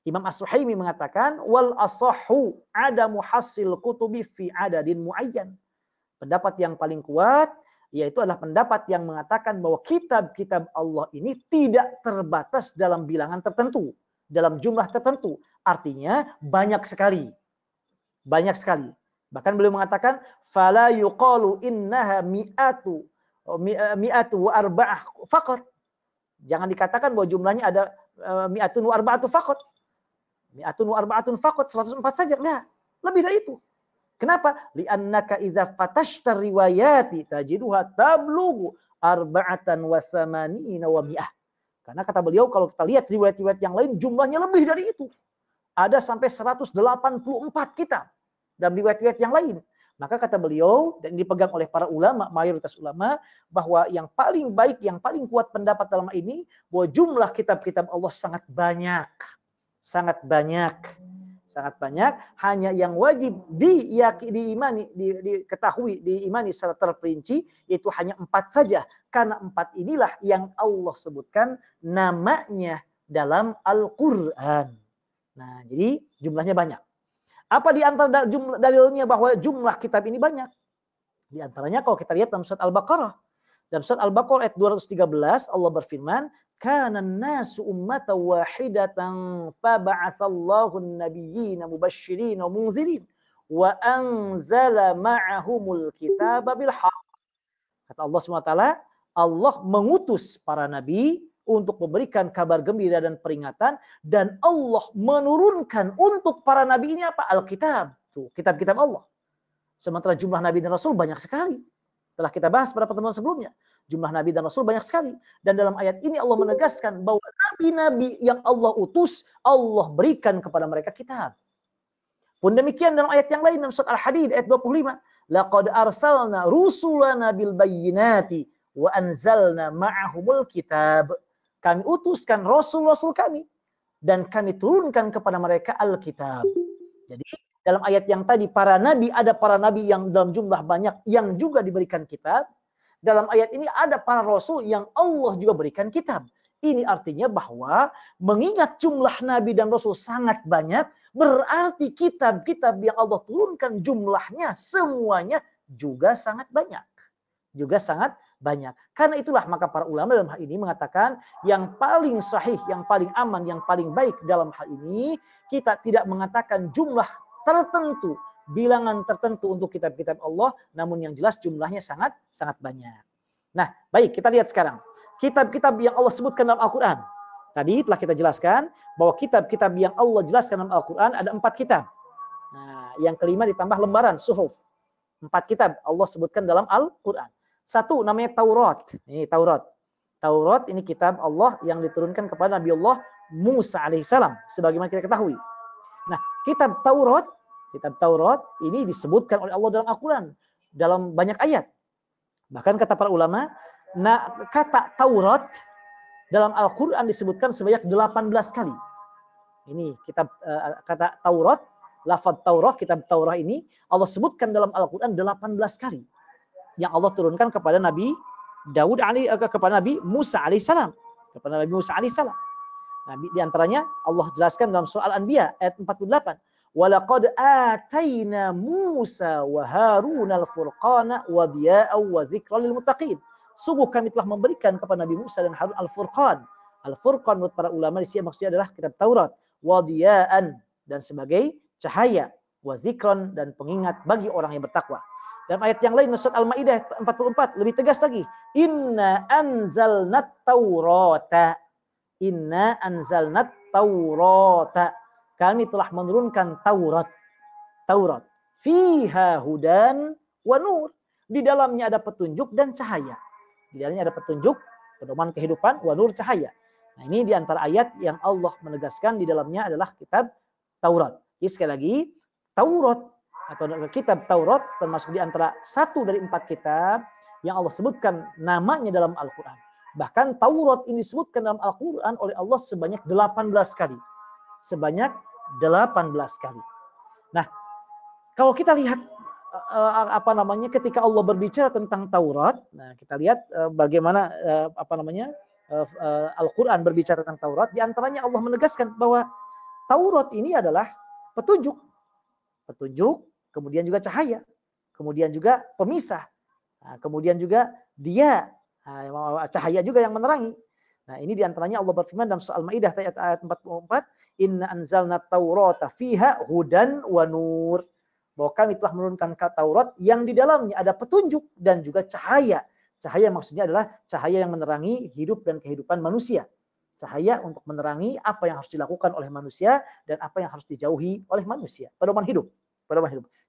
Imam As-Suhaimi mengatakan, wal asahhu adamu hasil kutubi fi adadin muayyan. Pendapat yang paling kuat yaitu adalah pendapat yang mengatakan bahwa kitab-kitab Allah ini tidak terbatas dalam bilangan tertentu. dalam jumlah tertentu. Artinya banyak sekali. Banyak sekali. Bahkan beliau mengatakan fala yuqalu innaha mi'atu wa arba'ah faqat. Jangan dikatakan bahwa jumlahnya ada mi'atun wa arba'atu faqat. Mi'atun wa arba'atun faqat, 104 saja. Enggak, lebih dari itu. Kenapa? Li'annaka idza fatashta riwayati tajiduha tablughu arba'atan wa thamanina wa mi'ah. Karena kata beliau kalau kita lihat riwayat-riwayat yang lain jumlahnya lebih dari itu. Ada sampai 184 kitab dalam riwayat-riwayat yang lain. Maka kata beliau, dan dipegang oleh para ulama, mayoritas ulama, bahwa yang paling baik, yang paling kuat pendapat dalam ini, bahwa jumlah kitab-kitab Allah sangat banyak. Sangat banyak. Sangat banyak. Hanya yang wajib diimani, diketahui, diimani secara terperinci, itu hanya 4 saja. Karena 4 inilah yang Allah sebutkan namanya dalam Al-Quran. Nah, jadi jumlahnya banyak. Apa di antara dalilnya bahwa jumlah kitab ini banyak? Di antaranya kalau kita lihat dalam surat Al-Baqarah. Dalam surat Al-Baqarah ayat 213 Allah berfirman, "Kana an-nasu ummatan wahidatan faba'atsallahu an-nabiyyina mubasysyirin wa mundzirin wa anzala ma'ahumul kitaba bil haqq." Kata Allah SWT, Allah mengutus para nabi untuk memberikan kabar gembira dan peringatan, dan Allah menurunkan untuk para nabi ini apa? Alkitab. Tuh, kitab-kitab Allah. Sementara jumlah nabi dan rasul banyak sekali. Telah kita bahas pada pertemuan sebelumnya. Jumlah nabi dan rasul banyak sekali. Dan dalam ayat ini Allah menegaskan bahwa nabi-nabi yang Allah utus, Allah berikan kepada mereka kitab. Pun demikian dalam ayat yang lain dalam surat Al-Hadid ayat 25. Laqad arsalna rusulana bil bayyinati wa anzalna ma'ahumul kitab. Kami utuskan rasul-rasul kami dan kami turunkan kepada mereka Alkitab. Jadi dalam ayat yang tadi para nabi, ada para nabi yang dalam jumlah banyak yang juga diberikan kitab. Dalam ayat ini ada para rasul yang Allah juga berikan kitab. Ini artinya bahwa mengingat jumlah nabi dan rasul sangat banyak, berarti kitab-kitab yang Allah turunkan jumlahnya semuanya juga sangat banyak. Juga sangat banyak. Karena itulah maka para ulama dalam hal ini mengatakan yang paling sahih, yang paling aman, yang paling baik dalam hal ini, kita tidak mengatakan jumlah tertentu, bilangan tertentu untuk kitab-kitab Allah, namun yang jelas jumlahnya sangat banyak. Nah, baik, kita lihat sekarang. Kitab-kitab yang Allah sebutkan dalam Al-Quran. Tadi telah kita jelaskan bahwa kitab-kitab yang Allah jelaskan dalam Al-Quran ada 4 kitab. Nah, yang kelima ditambah lembaran, suhuf. 4 kitab Allah sebutkan dalam Al-Quran. 1 namanya Taurat. Ini Taurat. Taurat ini kitab Allah yang diturunkan kepada Nabi Allah Musa alaihissalam. Sebagaimana kita ketahui. Nah, kitab Taurat ini disebutkan oleh Allah dalam Al-Quran. Dalam banyak ayat. Bahkan kata para ulama, kata Taurat dalam Al-Quran disebutkan sebanyak 18 kali. Ini kitab kata Taurat, lafaz Taurat, kitab Taurat ini Allah sebutkan dalam Al-Quran 18 kali. Yang Allah turunkan kepada Nabi Daud kepada Nabi Musa alaihissalam, kepada Nabi Musa alaihissalam. Nah, di antaranya Allah jelaskan dalam surah Al-Anbiya ayat 48. Walaqad atayna Musa wa Harun al-furqana wa diya'an wa dzikra lil muttaqin. Sungguh kami telah memberikan kepada Nabi Musa dan Harun al-Furqan. Al-Furqan menurut para ulama di sini maksudnya adalah kitab Taurat, wa diya'an dan sebagai cahaya, wa dzikran dan pengingat bagi orang yang bertakwa. Dalam ayat yang lain surat Al-Maidah 44 lebih tegas lagi. Inna anzalnat Taurata. Inna anzalnat Taurata. Kami telah menurunkan Taurat. Taurat. Fiha hudan wa nur. Di dalamnya ada petunjuk dan cahaya. Di dalamnya ada petunjuk, pedoman kehidupan, wa nur cahaya. Nah, ini di antara ayat yang Allah menegaskan di dalamnya adalah kitab Taurat. Jadi sekali lagi, Taurat atau kitab Taurat termasuk di antara 1 dari 4 kitab yang Allah sebutkan namanya dalam Al-Quran. Bahkan Taurat ini disebutkan dalam Al-Quran oleh Allah sebanyak 18 kali. Sebanyak 18 kali. Nah, kalau kita lihat ketika Allah berbicara tentang Taurat, nah kita lihat bagaimana Al-Quran berbicara tentang Taurat. Di antaranya Allah menegaskan bahwa Taurat ini adalah petunjuk, kemudian juga cahaya, kemudian juga pemisah, kemudian juga dia, cahaya juga yang menerangi. Nah, ini diantaranya Allah berfirman dalam surah Al-Maidah ayat 44, Inna anzalna taurata fiha hudan wa nur. Bahwa kami telah menurunkan Taurat yang di dalamnya ada petunjuk dan juga cahaya. Cahaya maksudnya adalah cahaya yang menerangi hidup dan kehidupan manusia. Cahaya untuk menerangi apa yang harus dilakukan oleh manusia dan apa yang harus dijauhi oleh manusia. Pedoman hidup.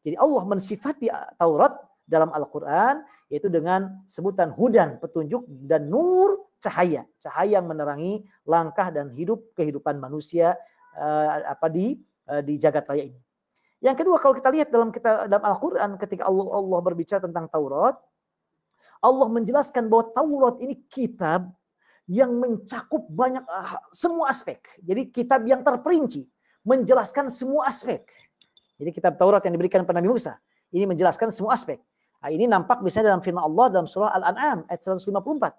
Jadi Allah mensifati Taurat dalam Al-Quran yaitu dengan sebutan hudan, petunjuk, dan nur, cahaya. Cahaya yang menerangi langkah dan kehidupan manusia di jagat raya ini. Yang kedua, kalau kita lihat dalam Al-Quran ketika Allah berbicara tentang Taurat, Allah menjelaskan bahwa Taurat ini kitab yang mencakup banyak semua aspek. Jadi kitab yang terperinci, menjelaskan semua aspek. Jadi kitab Taurat yang diberikan kepada Nabi Musa, ini menjelaskan semua aspek. Nah, ini nampak misalnya dalam firman Allah dalam surah Al-An'am ayat 154.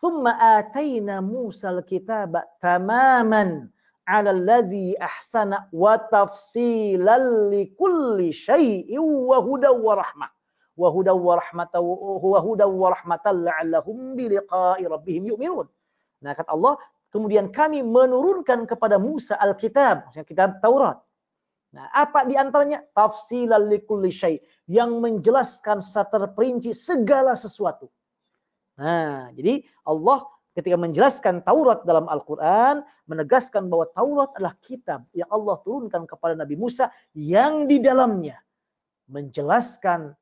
Tsumma atayna Musal kitaba tamaman 'ala alladzi ahsana wa tafsilan likulli syai'in wa hudaw wa rahmah. Wa hudaw wa rahmatan la'allahum biliqa'i rabbihim yu'minun. Nah, kata Allah, kemudian kami menurunkan kepada Musa Alkitab, maksudnya kitab Taurat. Nah, apa di antaranya? Tafsilan likulli syai', yang menjelaskan secara terperinci segala sesuatu. Nah, jadi Allah ketika menjelaskan Taurat dalam Al-Quran, menegaskan bahwa Taurat adalah kitab yang Allah turunkan kepada Nabi Musa yang di dalamnya menjelaskan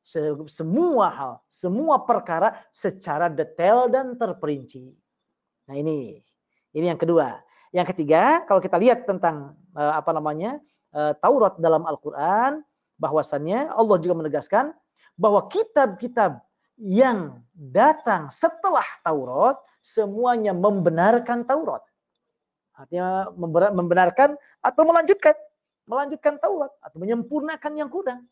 semua hal, semua perkara secara detail dan terperinci. Nah, ini yang kedua. Yang ketiga, kalau kita lihat tentang Taurat dalam Al-Quran, bahwasannya Allah juga menegaskan bahwa kitab-kitab yang datang setelah Taurat semuanya membenarkan Taurat. Artinya membenarkan atau melanjutkan Taurat atau menyempurnakan yang kurang.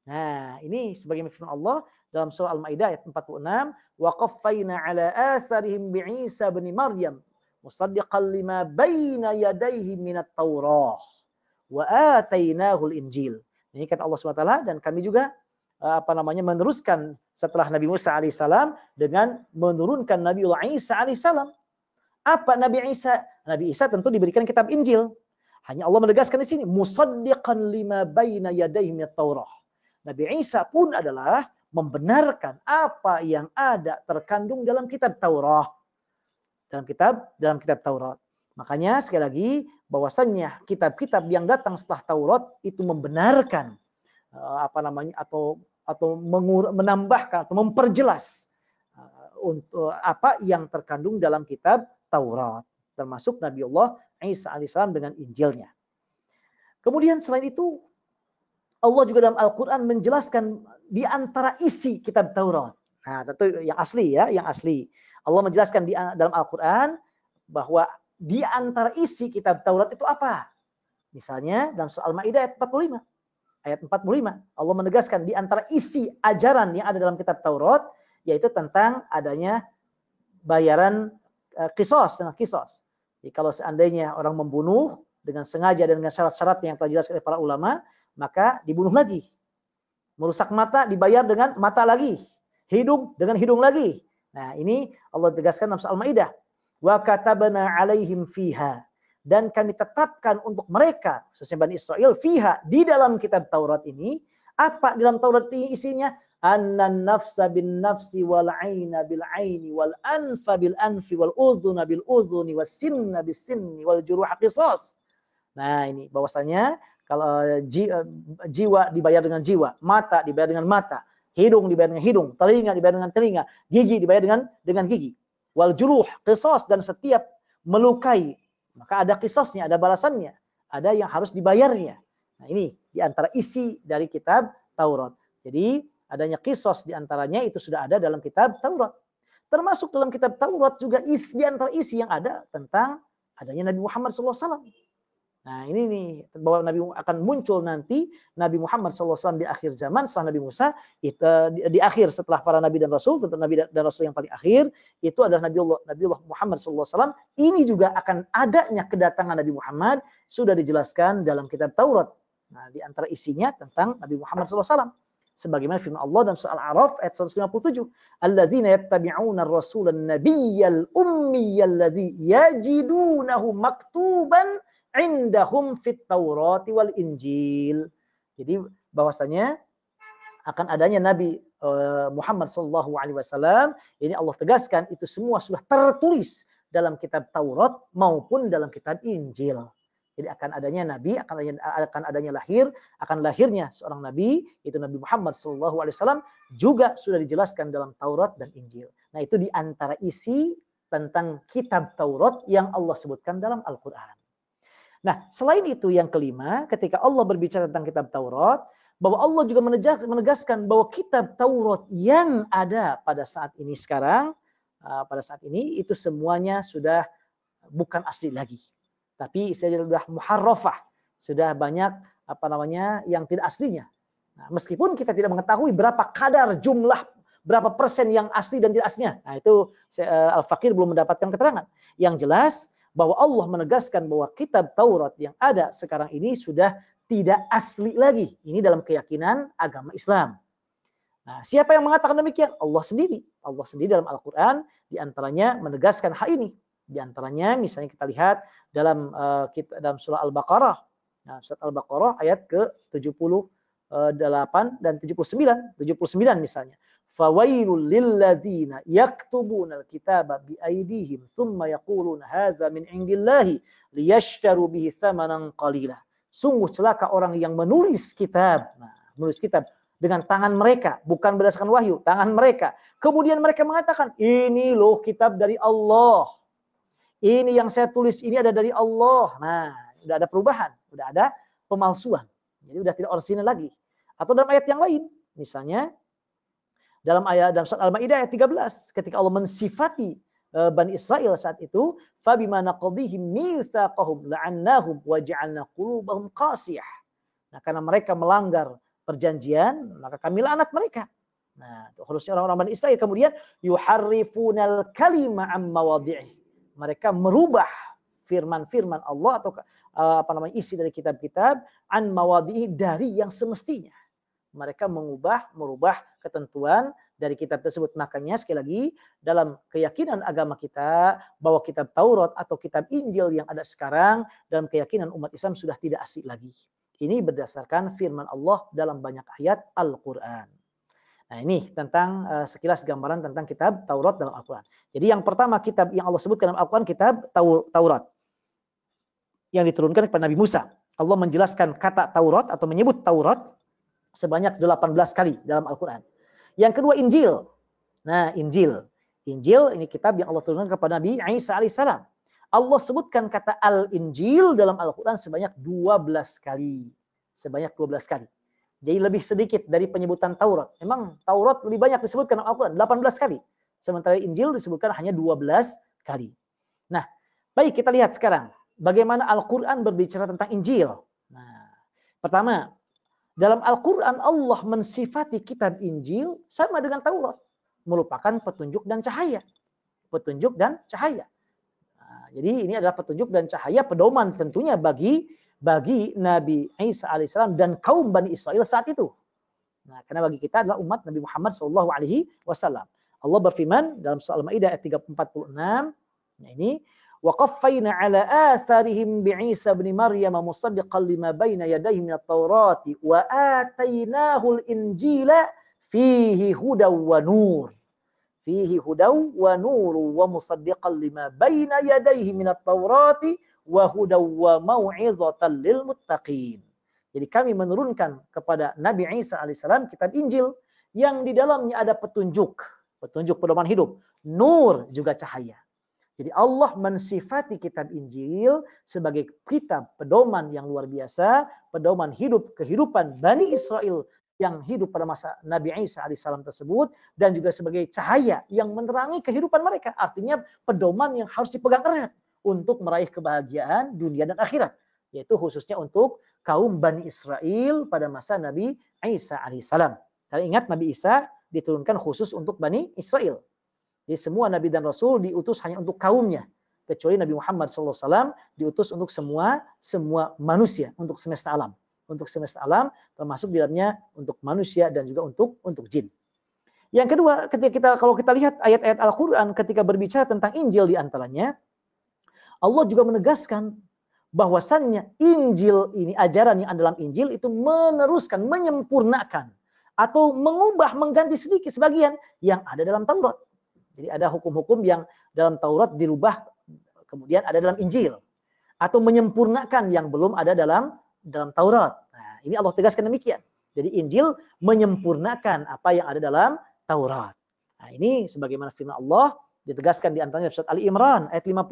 Nah, ini sebagai firman Allah dalam surah Al-Maidah ayat 46, wa qaffayna ala atharihim bi'Isa bin Maryam musaddiqan lima baina yadayhi minat Taurah wa atainahu al-Injil. Ini kata Allah SWT, dan kami juga meneruskan setelah Nabi Musa alaihissalam dengan menurunkan Nabiullah Isa alaihissalam. Apa Nabi Isa? Nabi Isa tentu diberikan kitab Injil. Hanya Allah menegaskan di sini musaddiqan lima baina yadayhi minat Taurah. Nabi Isa pun adalah membenarkan apa yang ada terkandung dalam kitab Taurat. Dalam kitab Taurat. Makanya sekali lagi bahwasannya kitab-kitab yang datang setelah Taurat itu membenarkan atau menambahkan atau memperjelas untuk apa yang terkandung dalam kitab Taurat, termasuk Nabiullah Isa alaihissalam dengan Injilnya. Kemudian selain itu Allah juga dalam Al-Quran menjelaskan di antara isi kitab Taurat. Nah, tentu yang asli ya, yang asli. Allah menjelaskan dalam Al-Quran bahwa di antara isi kitab Taurat itu apa? Misalnya dalam surah Al-Maidah ayat 45. Ayat 45, Allah menegaskan di antara isi ajaran yang ada dalam kitab Taurat, yaitu tentang adanya bayaran qisas. Jadi kalau seandainya orang membunuh dengan sengaja dan dengan syarat-syarat yang telah dijelaskan oleh para ulama, maka dibunuh lagi. Merusak mata dibayar dengan mata lagi. Hidung dengan hidung lagi. Nah, ini Allah tegaskan dalam surah Al-Maidah. Wa katabna 'alaihim fiha. Dan kami tetapkan untuk mereka, khususnya Bani Israel, fiha, di dalam kitab Taurat ini. Apa di dalam Taurat ini isinya? Annan nafsa bin nafsi wal aina bil aini wal anfa bil anfi wal udhuna bil udhuni was sinna bis sinni wal juruha qisas. Nah, ini bahwasanya kalau jiwa dibayar dengan jiwa, mata dibayar dengan mata, hidung dibayar dengan hidung, telinga dibayar dengan telinga, gigi dibayar dengan gigi. Wal juruh qisas, dan setiap melukai maka ada qisasnya, ada balasannya, ada yang harus dibayarnya. Nah, ini di antara isi dari kitab Taurat. Jadi adanya qisas di antaranya itu sudah ada dalam kitab Taurat. Termasuk dalam kitab Taurat juga di antara isi yang ada tentang adanya Nabi Muhammad SAW. Nah, ini nih bahwa Nabi akan muncul nanti Nabi Muhammad SAW di akhir zaman setelah Nabi Musa, itu di akhir setelah para nabi dan rasul, tentu nabi dan rasul yang paling akhir itu adalah Nabiullah Muhammad SAW. Ini juga akan adanya kedatangan Nabi Muhammad sudah dijelaskan dalam kitab Taurat. Nah, di antara isinya tentang Nabi Muhammad SAW. Sebagaimana firman Allah dalam surah Al-A'raf ayat 157, "Alladzina yattabi'una ar-rasula an-nabiyyal ummiyal ladzi yajidunahu maktuban 'indahum fit Taurati wal Injil." Jadi bahwasanya akan adanya Nabi Muhammad sallallahu alaihi wasallam, ini Allah tegaskan itu semua sudah tertulis dalam kitab Taurat maupun dalam kitab Injil. Jadi akan adanya nabi, akan adanya akan lahirnya seorang nabi, itu Nabi Muhammad SAW juga sudah dijelaskan dalam Taurat dan Injil. Nah, itu di antara isi tentang kitab Taurat yang Allah sebutkan dalam Al-Qur'an. Nah, selain itu yang kelima, ketika Allah berbicara tentang kitab Taurat, bahwa Allah juga menegaskan bahwa kitab Taurat yang ada pada saat ini sekarang, pada saat ini itu semuanya sudah bukan asli lagi. Tapi sudah muharrafah, sudah banyak yang tidak aslinya. Nah, meskipun kita tidak mengetahui berapa kadar jumlah, berapa persen yang asli dan tidak aslinya. Nah, itu Al-Faqir belum mendapatkan keterangan. Yang jelas bahwa Allah menegaskan bahwa kitab Taurat yang ada sekarang ini sudah tidak asli lagi. Ini dalam keyakinan agama Islam. Nah, siapa yang mengatakan demikian? Allah sendiri. Allah sendiri dalam Al-Quran diantaranya menegaskan hal ini. Di antaranya misalnya kita lihat dalam surah Al-Baqarah. Nah, surat Al-Baqarah ayat ke-78 dan 79. 79 misalnya. Fawailul lilladzina yaktubuna al-kitaba biaydihim thumma yaquluna hadza min indillahi liyashtaru bihi thamanan qalila. Sungguh celaka orang yang menulis kitab. Nah, menulis kitab dengan tangan mereka, bukan berdasarkan wahyu, tangan mereka. Kemudian mereka mengatakan, ini loh kitab dari Allah. Ini yang saya tulis ini ada dari Allah. Nah, udah ada perubahan, udah ada pemalsuan. Jadi udah tidak orisinal lagi. Atau dalam ayat yang lain, misalnya dalam surat Al-Maidah ayat 13, ketika Allah mensifati Bani Israel saat itu, fabima naqadhihim mitsaqahum la'annahum wa ja'alna qulubahum qasiyah. Nah, karena mereka melanggar perjanjian, maka kami laknat mereka. Nah, itu harusnya orang-orang Bani Israel kemudian yuharrifunal kalima am mawadhi'i. Mereka merubah firman-firman Allah atau isi dari kitab-kitab an mawadhi'i dari yang semestinya. Mereka merubah ketentuan dari kitab tersebut. Makanya sekali lagi dalam keyakinan agama kita bahwa kitab Taurat atau kitab Injil yang ada sekarang dalam keyakinan umat Islam sudah tidak asli lagi. Ini berdasarkan firman Allah dalam banyak ayat Al-Quran. Nah, ini tentang sekilas gambaran tentang kitab Taurat dalam Al-Quran. Jadi yang pertama kitab yang Allah sebutkan dalam Al-Quran kitab Taurat yang diturunkan kepada Nabi Musa. Allah menjelaskan kata Taurat atau menyebut Taurat sebanyak 18 kali dalam Al-Quran. Yang kedua Injil. Nah, Injil ini kitab yang Allah turunkan kepada Nabi Isa alaihissalam. Allah sebutkan kata Al-Injil dalam Al-Quran sebanyak 12 kali. Sebanyak 12 kali. Jadi lebih sedikit dari penyebutan Taurat. Memang Taurat lebih banyak disebutkan dalam Al-Quran, 18 kali. Sementara Injil disebutkan hanya 12 kali. Nah, baik kita lihat sekarang. Bagaimana Al-Quran berbicara tentang Injil. Nah, pertama, dalam Al-Quran Allah mensifati kitab Injil sama dengan Taurat. Merupakan petunjuk dan cahaya. Petunjuk dan cahaya. Nah, jadi ini adalah petunjuk dan cahaya pedoman tentunya bagi Nabi Isa alaihissalam dan kaum Bani Israel saat itu. Nah, karena bagi kita adalah umat Nabi Muhammad SAW. Allah berfirman dalam surah Al-Maidah ayat 346. Nah, ini وَقَفَّيْنَا عَلَى آثَارِهِمْ بِعِيسَى بْنِ مَرْيَمَ مُصَدِّقًا لِمَا بَيْنَ يَدَيْهِ مِنَ التَّوْرَاةِ وَآتَيْنَاهُ الْإِنْجِيلَ فِيهِ هُدًى وَنُورٌ فِيهِ هُدًى وَنُورٌ وَمُصَدِّقًا لِمَا بَيْنَ يَدَيْهِ مِنَ التَّوْرَاةِ وَهُدًى وَمَوْعِظَةً لِلْمُتَّقِينَ. Jadi kami menurunkan kepada Nabi Isa alaihissalam kitab Injil yang di dalamnya ada petunjuk pedoman hidup, nur juga cahaya. Jadi Allah mensifati kitab Injil sebagai kitab pedoman yang luar biasa, pedoman hidup kehidupan Bani Israel yang hidup pada masa Nabi Isa alaihissalam tersebut, dan juga sebagai cahaya yang menerangi kehidupan mereka. Artinya pedoman yang harus dipegang erat untuk meraih kebahagiaan dunia dan akhirat, yaitu khususnya untuk kaum Bani Israel pada masa Nabi Isa alaihissalam. Kalian ingat Nabi Isa diturunkan khusus untuk Bani Israel. Jadi semua Nabi dan Rasul diutus hanya untuk kaumnya. Kecuali Nabi Muhammad SAW diutus untuk semua manusia, untuk semesta alam. untuk semesta alam, termasuk di dalamnya untuk manusia dan juga untuk jin. Yang kedua, kalau kita lihat ayat-ayat Al-Qur'an ketika berbicara tentang Injil di antaranya, Allah juga menegaskan bahwasannya Injil ini, ajaran yang ada dalam Injil itu meneruskan, menyempurnakan atau mengubah, mengganti sedikit sebagian yang ada dalam Taurat. Jadi ada hukum-hukum yang dalam Taurat dirubah kemudian ada dalam Injil, atau menyempurnakan yang belum ada dalam Taurat. Nah, ini Allah tegaskan demikian. Jadi Injil menyempurnakan apa yang ada dalam Taurat. Nah, ini sebagaimana firman Allah ditegaskan di antaranya surat Ali Imran ayat 50.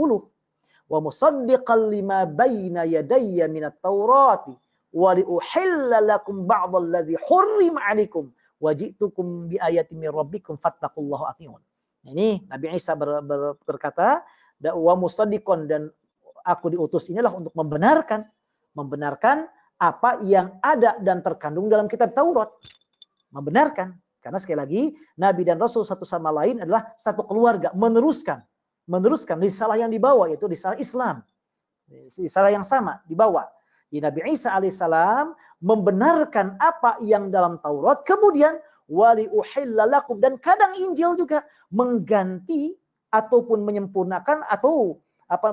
Wa musaddiqan lima baina yadayya minat Taurati wa liuhilla lakum ba'dal ladzi hurrima 'alaikum wa ji'tukum bi ayatin min rabbikum fattaqullaha ati'un. Ini Nabi Isa berkata, wa musaddiqan, dan aku diutus inilah untuk membenarkan apa yang ada dan terkandung dalam kitab Taurat. Membenarkan. Karena sekali lagi, Nabi dan Rasul satu sama lain adalah satu keluarga. Meneruskan risalah yang dibawa, yaitu risalah Islam. Risalah yang sama dibawa. Nabi Isa alaihissalam membenarkan apa yang dalam Taurat, kemudian wali uhilla lakum, dan kadang Injil juga mengganti ataupun menyempurnakan atau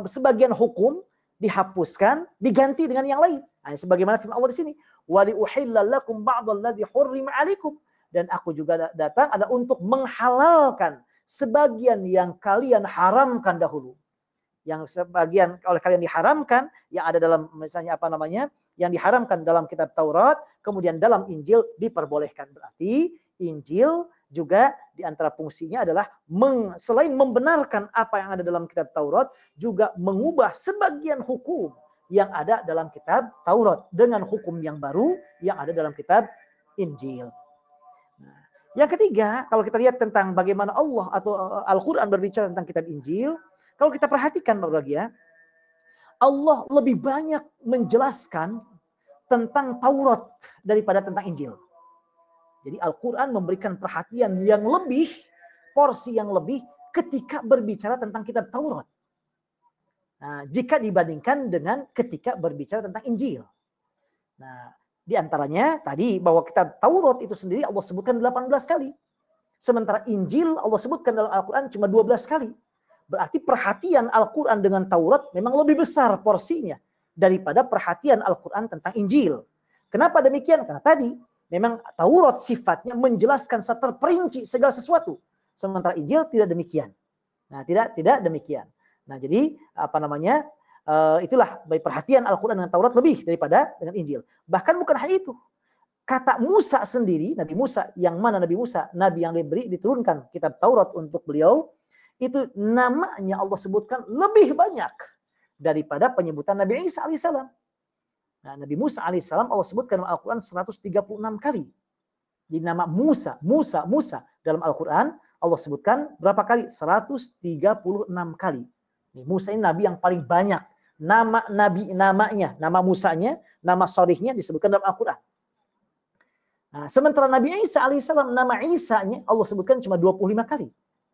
sebagian hukum dihapuskan, diganti dengan yang lain. Nah, sebagaimana firman Allah di sini, wali uhilla lakum ba'dal ladzi hurrima 'alaikum, dan aku juga datang adalah untuk menghalalkan sebagian yang kalian haramkan dahulu. Yang sebagian oleh kalian diharamkan, yang ada dalam misalnya yang diharamkan dalam kitab Taurat, kemudian dalam Injil diperbolehkan. Berarti Injil juga di antara fungsinya adalah selain membenarkan apa yang ada dalam kitab Taurat, juga mengubah sebagian hukum yang ada dalam kitab Taurat dengan hukum yang baru yang ada dalam kitab Injil. Nah, yang ketiga, kalau kita lihat tentang bagaimana Allah atau Al-Quran berbicara tentang kitab Injil, kalau kita perhatikan bahagia, Allah lebih banyak menjelaskan tentang Taurat daripada tentang Injil. Jadi Al-Quran memberikan perhatian yang lebih, porsi yang lebih ketika berbicara tentang kitab Taurat. Nah, jika dibandingkan dengan ketika berbicara tentang Injil. Nah, di antaranya tadi bahwa kitab Taurat itu sendiri Allah sebutkan 18 kali. Sementara Injil Allah sebutkan dalam Al-Quran cuma 12 kali. Berarti perhatian Al-Quran dengan Taurat memang lebih besar porsinya daripada perhatian Al-Quran tentang Injil. Kenapa demikian? Karena tadi memang Taurat sifatnya menjelaskan secara terperinci segala sesuatu. Sementara Injil tidak demikian. Nah, tidak demikian. Nah, jadi itulah baik perhatian Al-Quran dengan Taurat lebih daripada dengan Injil. Bahkan bukan hanya itu. Kata Musa sendiri, Nabi Musa, yang mana Nabi Musa, Nabi yang diturunkan kitab Taurat untuk beliau, itu namanya Allah sebutkan lebih banyak daripada penyebutan Nabi Isa alaihissalam. Nah, Nabi Musa alaihissalam Allah sebutkan dalam Al-Quran 136 kali. Di nama Musa dalam Al-Quran Allah sebutkan berapa kali? 136 kali. Musa ini Nabi yang paling banyak. Nama Musanya, nama sharihnya disebutkan dalam Al-Quran. Nah, sementara Nabi Isa alaihissalam, nama Isa-nya Allah sebutkan cuma 25 kali.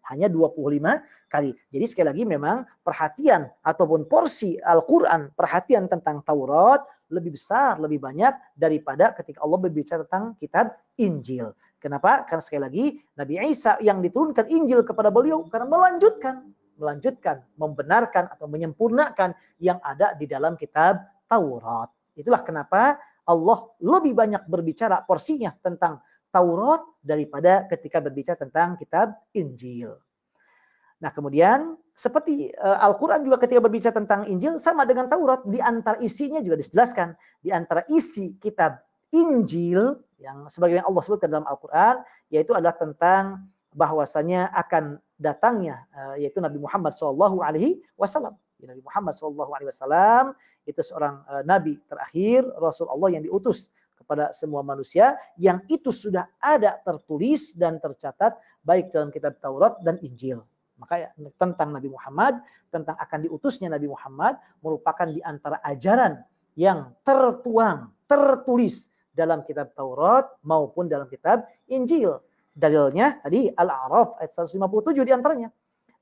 Hanya 25 kali. Jadi sekali lagi memang perhatian ataupun porsi Al-Quran, perhatian tentang Taurat lebih besar, lebih banyak daripada ketika Allah berbicara tentang kitab Injil. Kenapa? Karena sekali lagi Nabi Isa yang diturunkan Injil kepada beliau karena melanjutkan, membenarkan atau menyempurnakan yang ada di dalam kitab Taurat. Itulah kenapa Allah lebih banyak berbicara porsinya tentang Taurat daripada ketika berbicara tentang kitab Injil. Nah, kemudian seperti Al-Quran juga ketika berbicara tentang Injil sama dengan Taurat, di antara isinya juga dijelaskan. Di antara isi kitab Injil yang sebagaimana Allah sebutkan dalam Al-Quran, yaitu adalah tentang bahwasanya akan datangnya yaitu Nabi Muhammad SAW. Nabi Muhammad SAW itu seorang nabi terakhir, Rasul Allah yang diutus kepada semua manusia, yang itu sudah ada tertulis dan tercatat baik dalam kitab Taurat dan Injil. Maka tentang Nabi Muhammad, tentang akan diutusnya Nabi Muhammad merupakan di antara ajaran yang tertulis dalam kitab Taurat maupun dalam kitab Injil. Dalilnya tadi Al-A'raf ayat 157 di antaranya.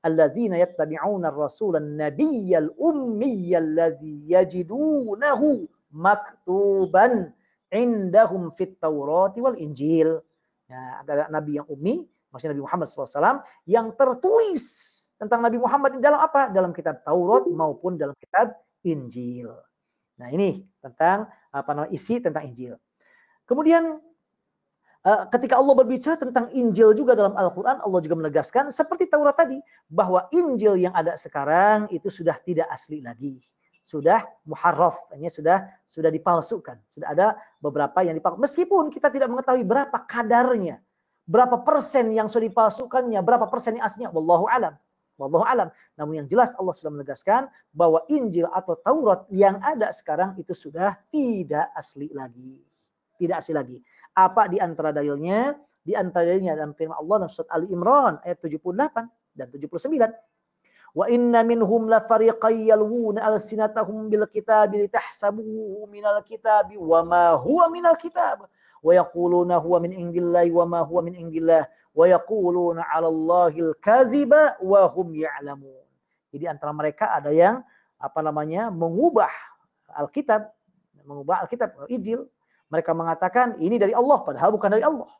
Alladzina yattabi'una ar-rasula an-nabiyyal ummiyal ladzi yajidunahu maktuban indahum fit Taurati wal Injil. Ya, ada nabi yang ummi, maksudnya Nabi Muhammad SAW, yang tertulis tentang Nabi Muhammad dalam apa? Dalam kitab Taurat maupun dalam kitab Injil. Nah, ini tentang isi tentang Injil. Kemudian ketika Allah berbicara tentang Injil juga dalam Al-Quran, Allah juga menegaskan seperti Taurat tadi, bahwa Injil yang ada sekarang itu sudah tidak asli lagi. Sudah muharraf, ini sudah dipalsukan. Sudah ada beberapa yang dipalsukan. Meskipun kita tidak mengetahui berapa kadarnya, berapa persen yang sudah dipalsukannya, berapa persen yang aslinya, wallahu alam. Wallahu alam. Namun yang jelas Allah sudah menegaskan bahwa Injil atau Taurat yang ada sekarang itu sudah tidak asli lagi. Tidak asli lagi. Apa di antara dalilnya? Di antara dalilnya dalam firman Allah dalam surat Ali Imran ayat 78 dan 79. Wa inna minhum la fariqan yalwuna alsinatahum bil kitabi litahsabuhu minal kitabi wa ma huwa minal kitab wa yaquluna huwa min indillahi wa ma huwa min indillah wa yaquluna 'ala Allahil kadhiba wa hum ya'lamun. Jadi antara mereka ada yang mengubah Alkitab, Injil. Mereka mengatakan ini dari Allah padahal bukan dari Allah.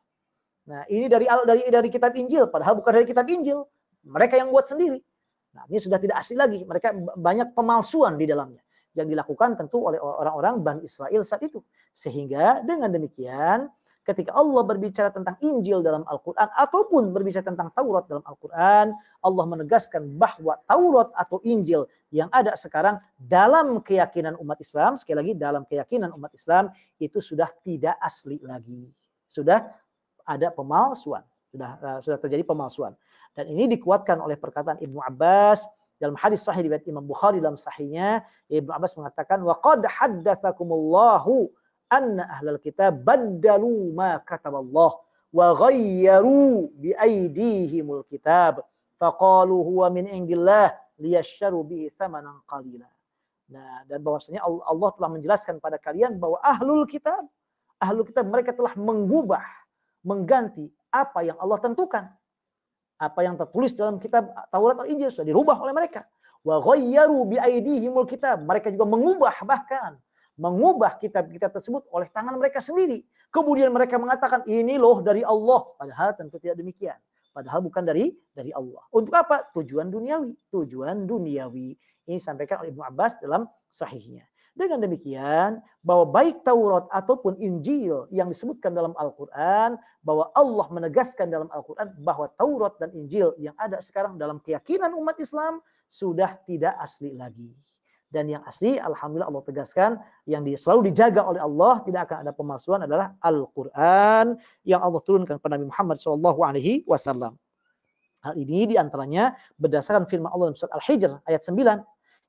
Nah, ini dari kitab Injil padahal bukan dari kitab Injil. Mereka yang buat sendiri. Nah, ini sudah tidak asli lagi. Mereka banyak pemalsuan di dalamnya yang dilakukan tentu oleh orang-orang Bani Israel saat itu. Sehingga dengan demikian ketika Allah berbicara tentang Injil dalam Al-Quran ataupun berbicara tentang Taurat dalam Al-Quran, Allah menegaskan bahwa Taurat atau Injil yang ada sekarang dalam keyakinan umat Islam, sekali lagi dalam keyakinan umat Islam itu sudah tidak asli lagi. Sudah ada pemalsuan, sudah terjadi pemalsuan. Dan ini dikuatkan oleh perkataan Ibnu Abbas dalam hadis sahih riwayat Imam Bukhari dalam sahihnya. Ibnu Abbas mengatakan wa qad haddatsakumullahu anna ahlal kitab baddalu ma kataballah wa ghayyaru bi aydihimul kitab faqalu huwa min indillah liyashtaru bihi thamanan qalila. Nah, dan bahwasanya Allah telah menjelaskan pada kalian bahwa ahlul kitab mereka telah mengganti apa yang Allah tentukan. Apa yang tertulis dalam kitab Taurat atau Injil sudah dirubah oleh mereka. Wa ghayyaru bi aydihimul kitab. Mereka juga mengubah kitab-kitab tersebut oleh tangan mereka sendiri. Kemudian mereka mengatakan ini loh dari Allah, padahal tentu tidak demikian. Padahal bukan dari Allah. Untuk apa? Tujuan duniawi. Ini disampaikan oleh Ibnu Abbas dalam sahihnya. Dengan demikian, bahwa baik Taurat ataupun Injil yang disebutkan dalam Al-Quran, bahwa Allah menegaskan dalam Al-Quran bahwa Taurat dan Injil yang ada sekarang dalam keyakinan umat Islam sudah tidak asli lagi. Dan yang asli, alhamdulillah Allah tegaskan, yang selalu dijaga oleh Allah, tidak akan ada pemalsuan adalah Al-Quran yang Allah turunkan kepada Nabi Muhammad SAW. Hal ini diantaranya berdasarkan firman Allah dalam surat Al-Hijr ayat 9.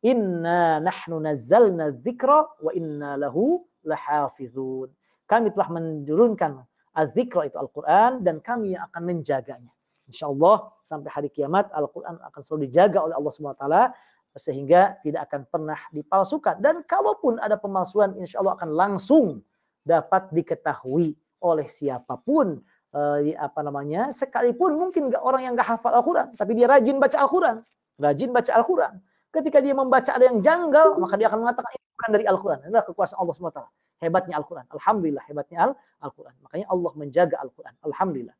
Inna nahnu nazzalna dzikra wa inna lahu lahafizun. Kami telah menurunkan az-dzikra itu Al-Quran dan kami yang akan menjaganya. Insyaallah sampai hari kiamat Al-Quran akan selalu dijaga oleh Allah SWT sehingga tidak akan pernah dipalsukan. Dan kalaupun ada pemalsuan insyaallah akan langsung dapat diketahui oleh siapapun. Sekalipun mungkin orang yang nggak hafal Al-Quran tapi dia rajin baca Al-Quran. Ketika dia membaca ada yang janggal, maka dia akan mengatakan ini bukan dari Al-Quran. Inilah kekuasaan Allah SWT. Hebatnya Al-Quran. Alhamdulillah hebatnya Al-Quran. Makanya Allah menjaga Al-Quran. Alhamdulillah.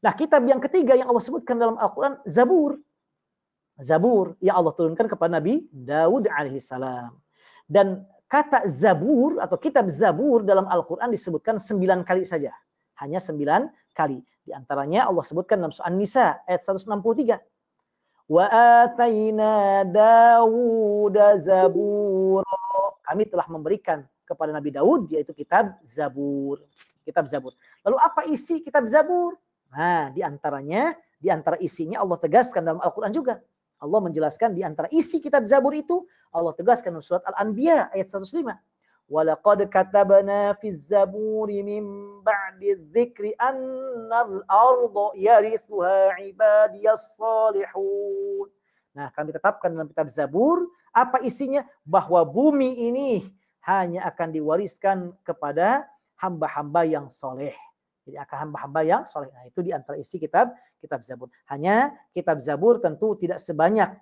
Nah, kitab yang ketiga yang Allah sebutkan dalam Al-Quran, Zabur. Zabur yang Allah turunkan kepada Nabi Daud alaihissalam. Dan kata Zabur atau kitab Zabur dalam Al-Quran disebutkan 9 kali saja. Hanya 9 kali. Di antaranya Allah sebutkan dalam surah An-Nisa ayat 163. Wa atayna Dawud Zabura. Kami telah memberikan kepada Nabi Daud yaitu kitab Zabur. Kitab Zabur. Lalu apa isi kitab Zabur? Nah, di antara isinya Allah tegaskan dalam Al-Quran juga. Allah menjelaskan di antara isi kitab Zabur itu Allah tegaskan dalam surat Al-Anbiya ayat 105. Walaqad katabna fiz zaburi min ba'di dzikri annal arda yarithuha ibadiyas salihun. Nah, kami tetapkan dalam kitab Zabur apa isinya? Bahwa bumi ini hanya akan diwariskan kepada hamba-hamba yang soleh. Jadi akan hamba-hamba yang soleh. Nah, itu di antara isi kitab Zabur. Hanya kitab Zabur tentu tidak sebanyak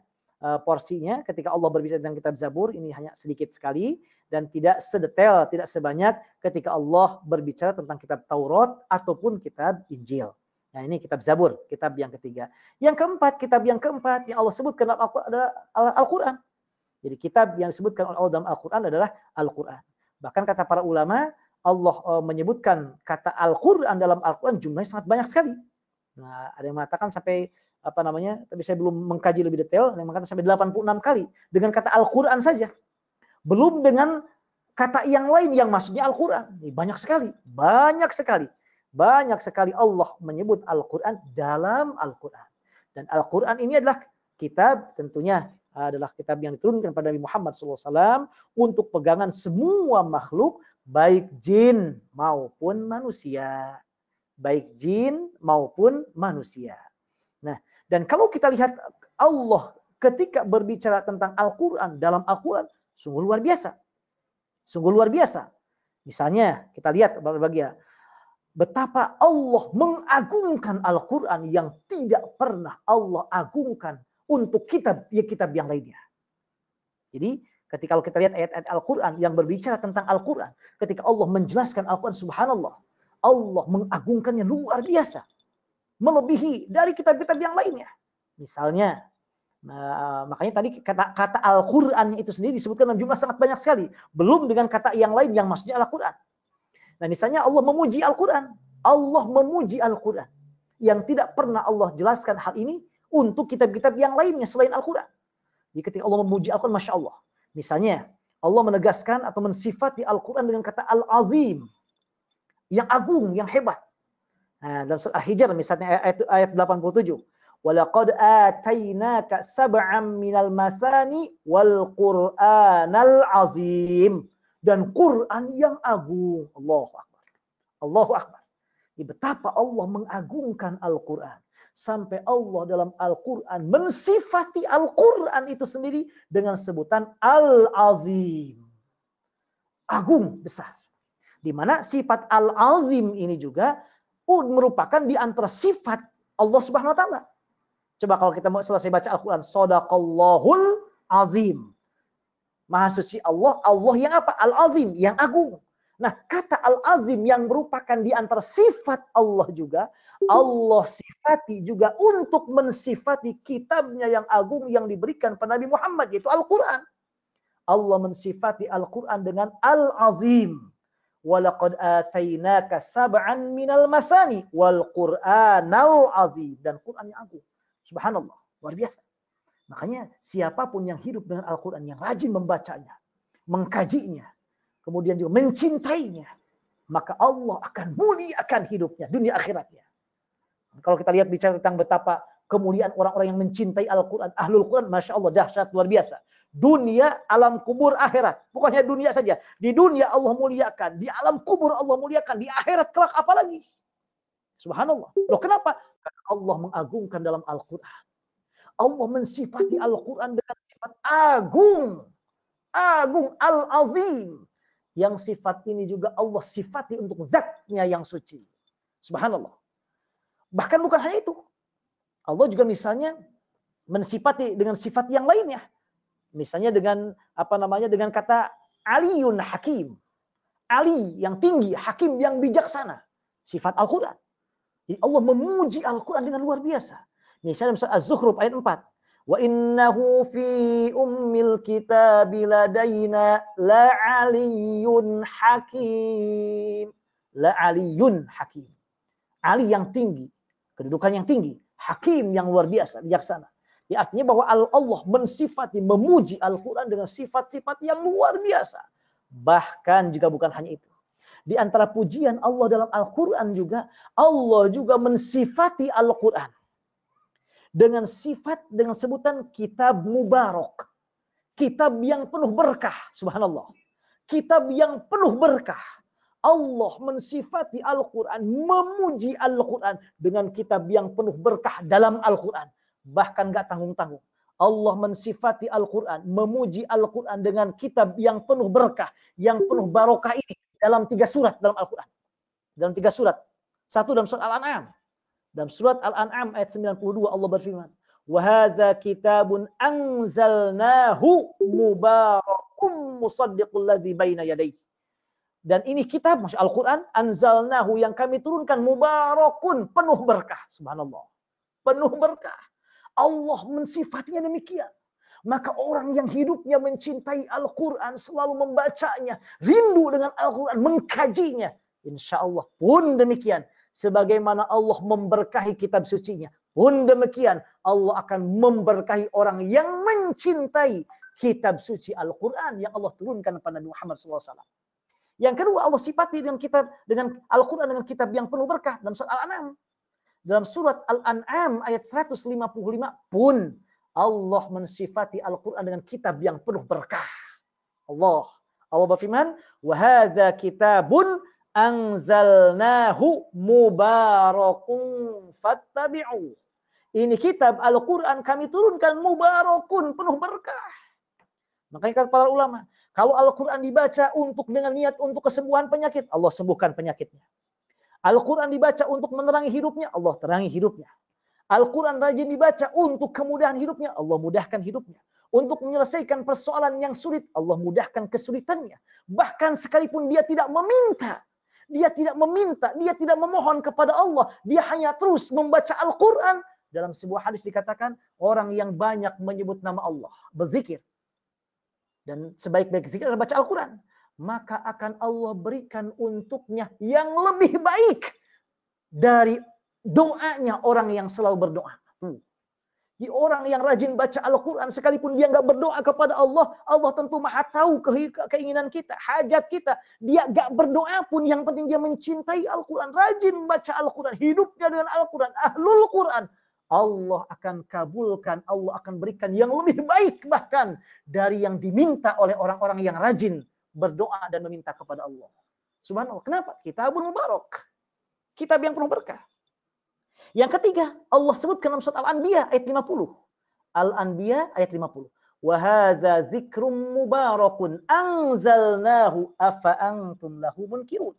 porsinya ketika Allah berbicara tentang kitab Zabur ini hanya sedikit sekali dan tidak sedetail, tidak sebanyak ketika Allah berbicara tentang kitab Taurat ataupun kitab Injil. Nah, ini kitab Zabur, kitab yang ketiga. Yang keempat, kitab yang keempat yang Allah sebutkan dalam Al-Qur'an adalah Al-Qur'an. Jadi kitab yang disebutkan oleh Allah dalam Al-Qur'an adalah Al-Qur'an. Bahkan kata para ulama, Allah menyebutkan kata Al-Qur'an dalam Al-Qur'an jumlahnya sangat banyak sekali. Nah, ada yang mengatakan sampai tapi saya belum mengkaji lebih detail, ada yang mengatakan sampai 86 kali dengan kata Al-Qur'an saja. Belum dengan kata yang lain yang maksudnya Al-Qur'an. Banyak sekali, banyak sekali. Banyak sekali Allah menyebut Al-Qur'an dalam Al-Qur'an. Dan Al-Qur'an ini adalah kitab, tentunya adalah kitab yang diturunkan pada Nabi Muhammad SAW untuk pegangan semua makhluk, baik jin maupun manusia. Baik jin maupun manusia. Nah, dan kalau kita lihat Allah ketika berbicara tentang Al-Quran, dalam Al-Quran, sungguh luar biasa. Sungguh luar biasa. Misalnya, kita lihat bagian betapa Allah mengagungkan Al-Quran yang tidak pernah Allah agungkan untuk kitab yang lainnya. Jadi, ketika kalau kita lihat ayat-ayat Al-Quran yang berbicara tentang Al-Quran, ketika Allah menjelaskan Al-Quran, subhanallah, Allah mengagungkannya luar biasa. Melebihi dari kitab-kitab yang lainnya. Misalnya, makanya tadi kata Al-Quran itu sendiri disebutkan dalam jumlah sangat banyak sekali. Belum dengan kata yang lain yang maksudnya Al-Quran. Nah, misalnya Allah memuji Al-Quran. Allah memuji Al-Quran. Yang tidak pernah Allah jelaskan hal ini untuk kitab-kitab yang lainnya selain Al-Quran. Jadi ketika Allah memuji Al-Quran, Masya Allah. Misalnya, Allah menegaskan atau mensifati Al-Quran dengan kata Al-Azim. Yang agung, yang hebat. Nah, dalam surah Al-Hijr misalnya ayat 87. Walaqad atainaka sab'an minal mathani wal Qur'anal azim. Dan Quran yang agung. Allahu Akbar. Allahu Akbar. Betapa Allah mengagungkan Al-Quran. Sampai Allah dalam Al-Quran mensifati Al-Quran itu sendiri dengan sebutan Al-Azim. Agung, besar. Di mana sifat Al-Azim ini juga merupakan di antara sifat Allah Subhanahu wa taala. Coba kalau kita mau selesai baca Al-Qur'an, Shadaqallahul Azim. Maha suci Allah, Allah yang apa? Al-Azim, yang agung. Nah, kata Al-Azim yang merupakan di antara sifat Allah juga, Allah sifati juga untuk mensifati kitabnya yang agung yang diberikan pada Nabi Muhammad, yaitu Al-Qur'an. Allah mensifati Al-Qur'an dengan Al-Azim. Walaqad atainaka sab'an minal mathani wal Qur'anal azim, dan Quran yang agung. Subhanallah, luar biasa. Makanya siapapun yang hidup dengan Al-Quran, yang rajin membacanya, mengkajinya, kemudian juga mencintainya, maka Allah akan muliakan hidupnya, dunia akhiratnya. Kalau kita lihat bicara tentang betapa kemuliaan orang-orang yang mencintai Al-Quran, Ahlul Quran, Masya Allah, dahsyat, luar biasa. Dunia, alam kubur, akhirat. Bukannya dunia saja. Di dunia Allah muliakan. Di alam kubur Allah muliakan. Di akhirat kelak apa lagi? Subhanallah. Loh kenapa? Karena Allah mengagungkan dalam Al-Quran. Allah mensifati Al-Quran dengan sifat agung. Agung, Al-Azim. Yang sifat ini juga Allah sifati untuk zatnya yang suci. Subhanallah. Bahkan bukan hanya itu. Allah juga misalnya mensifati dengan sifat yang lainnya. Misalnya dengan dengan kata Aliyun Hakim. Ali yang tinggi, Hakim yang bijaksana. Sifat Al-Quran. Jadi Allah memuji Al-Quran dengan luar biasa. Misalnya dalam surah Az-Zukhruf ayat 4. Wa innahu fi ummil kitabi ladaina la'aliyun hakim. La'aliyun hakim. Ali yang tinggi. Kedudukan yang tinggi. Hakim yang luar biasa, bijaksana. Ya, artinya bahwa Allah mensifati, memuji Al-Quran dengan sifat-sifat yang luar biasa. Bahkan juga bukan hanya itu. Di antara pujian Allah dalam Al-Quran juga, Allah juga mensifati Al-Quran. Dengan sifat, dengan sebutan kitab mubarak. Kitab yang penuh berkah, subhanallah. Kitab yang penuh berkah. Allah mensifati Al-Quran, memuji Al-Quran dengan kitab yang penuh berkah dalam Al-Quran. Bahkan gak tanggung-tanggung. Allah mensifati Al-Quran, memuji Al-Quran dengan kitab yang penuh berkah, yang penuh barokah ini dalam 3 surat dalam Al-Quran. Dalam 3 surat. Satu dalam surat Al-An'am. Dalam surat Al-An'am ayat 92 Allah berfirman, Wa hadza kitabun anzalnahu mubarakun musaddiqul ladzi baina yadayhi. Dan ini kitab, Masya Al-Quran, anzalnahu, yang kami turunkan, mubarakun, penuh berkah. Subhanallah. Penuh berkah. Allah mensifatinya demikian. Maka orang yang hidupnya mencintai Al-Quran, selalu membacanya, rindu dengan Al-Quran, mengkajinya, insya Allah pun demikian. Sebagaimana Allah memberkahi kitab sucinya, pun demikian Allah akan memberkahi orang yang mencintai kitab suci Al-Quran yang Allah turunkan kepada Nabi Muhammad SAW. Yang kedua, Allah sifati dengan kitab, dengan Al-Quran, dengan kitab yang penuh berkah dalam surat Al-An'am. Dalam surat Al-An'am ayat 155 pun Allah mensifati Al-Quran dengan kitab yang penuh berkah. Allah berfirman, "Wa hadza kitabun anzalnahu mubarakun fattabi'u." Ini kitab Al-Quran kami turunkan mubarakun, penuh berkah. Makanya kata para ulama, kalau Al-Quran dibaca dengan niat untuk kesembuhan penyakit, Allah sembuhkan penyakitnya. Al-Quran dibaca untuk menerangi hidupnya, Allah terangi hidupnya. Al-Quran rajin dibaca untuk kemudahan hidupnya, Allah mudahkan hidupnya. Untuk menyelesaikan persoalan yang sulit, Allah mudahkan kesulitannya. Bahkan sekalipun dia tidak meminta, dia tidak memohon kepada Allah, dia hanya terus membaca Al-Quran. Dalam sebuah hadis dikatakan, orang yang banyak menyebut nama Allah, berzikir, dan sebaik-baik zikir adalah baca Al-Quran, maka akan Allah berikan untuknya yang lebih baik dari doanya orang yang selalu berdoa. Di orang yang rajin baca Al-Quran, sekalipun dia nggak berdoa kepada Allah, Allah tentu maha tahu keinginan kita, hajat kita. Dia nggak berdoa pun, yang penting dia mencintai Al-Quran, rajin baca Al-Quran, hidupnya dengan Al-Quran, ahlul Quran. Allah akan kabulkan, Allah akan berikan yang lebih baik bahkan dari yang diminta oleh orang-orang yang rajin berdoa dan meminta kepada Allah. Subhanallah. Kenapa? Kitabun mubarak. Kitab yang penuh berkah. Yang ketiga, Allah sebutkan dalam surat Al-Anbiya ayat 50. Al-Anbiya ayat 50. Wa hadza dzikrum mubarakun anzalnahu afa antum lahu munkirun.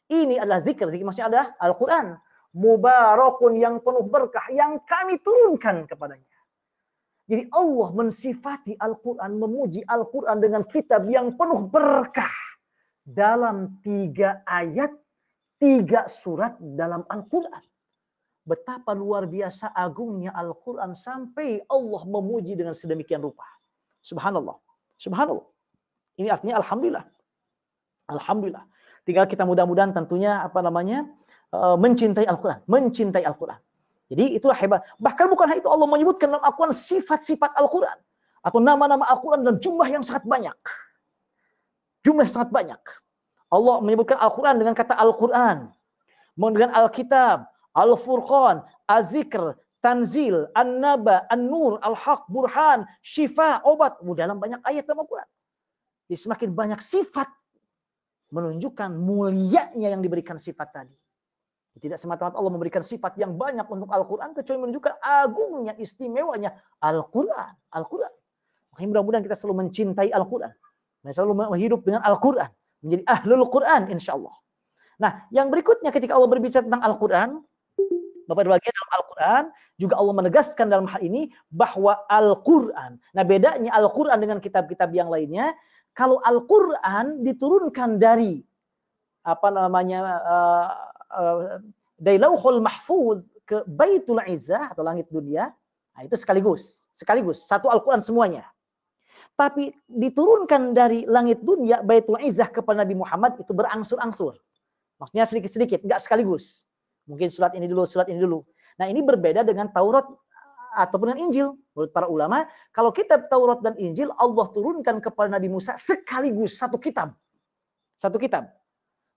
Ini adalah zikir maksudnya adalah Al-Quran. Mubarakun, yang penuh berkah, yang kami turunkan kepadanya. Jadi Allah mensifati Al-Quran, memuji Al-Quran dengan kitab yang penuh berkah. Dalam 3 ayat, 3 surat dalam Al-Quran. Betapa luar biasa agungnya Al-Quran sampai Allah memuji dengan sedemikian rupa. Subhanallah. Subhanallah. Ini artinya Alhamdulillah. Alhamdulillah. Tinggal kita mudah-mudahan tentunya mencintai Al-Quran, mencintai Al-Quran. Jadi itulah hebat. Bahkan bukan hanya itu, Allah menyebutkan dalam Al-Quran sifat-sifat Al-Quran atau nama-nama Al-Quran dalam jumlah yang sangat banyak. Jumlah yang sangat banyak. Allah menyebutkan Al-Quran dengan kata Al-Quran, dengan Al-Kitab, Al-Furqan, Az-Zikr, Tanzil, An-Naba, An-Nur, Al-Haq, Burhan, Syifa, obat. Dalam banyak ayat dalam Al-Quran. Jadi semakin banyak sifat menunjukkan mulianya yang diberikan sifat tadi. Tidak semata-mata Allah memberikan sifat yang banyak untuk Al-Quran, kecuali menunjukkan agungnya, istimewanya Al-Quran. Al-Quran. Makanya mudah-mudahan kita selalu mencintai Al-Quran. Dan selalu hidup dengan Al-Quran. Menjadi ahlul Quran, insya Allah. Nah, yang berikutnya ketika Allah berbicara tentang Al-Quran, Bapak bagian dalam Al-Quran, juga Allah menegaskan dalam hal ini bahwa Al-Quran. Nah, bedanya Al-Quran dengan kitab-kitab yang lainnya, kalau Al-Quran diturunkan dari dari Lauhul Mahfuz ke Baitul Izzah atau langit dunia, nah itu sekaligus satu Al-Quran semuanya. Tapi diturunkan dari langit dunia Baitul Izzah kepada Nabi Muhammad itu berangsur-angsur. Maksudnya sedikit-sedikit, enggak sekaligus. Mungkin surat ini dulu, surat ini dulu. Nah, ini berbeda dengan Taurat ataupun dengan Injil. Menurut para ulama, kalau kitab Taurat dan Injil Allah turunkan kepada Nabi Musa sekaligus satu kitab. Satu kitab.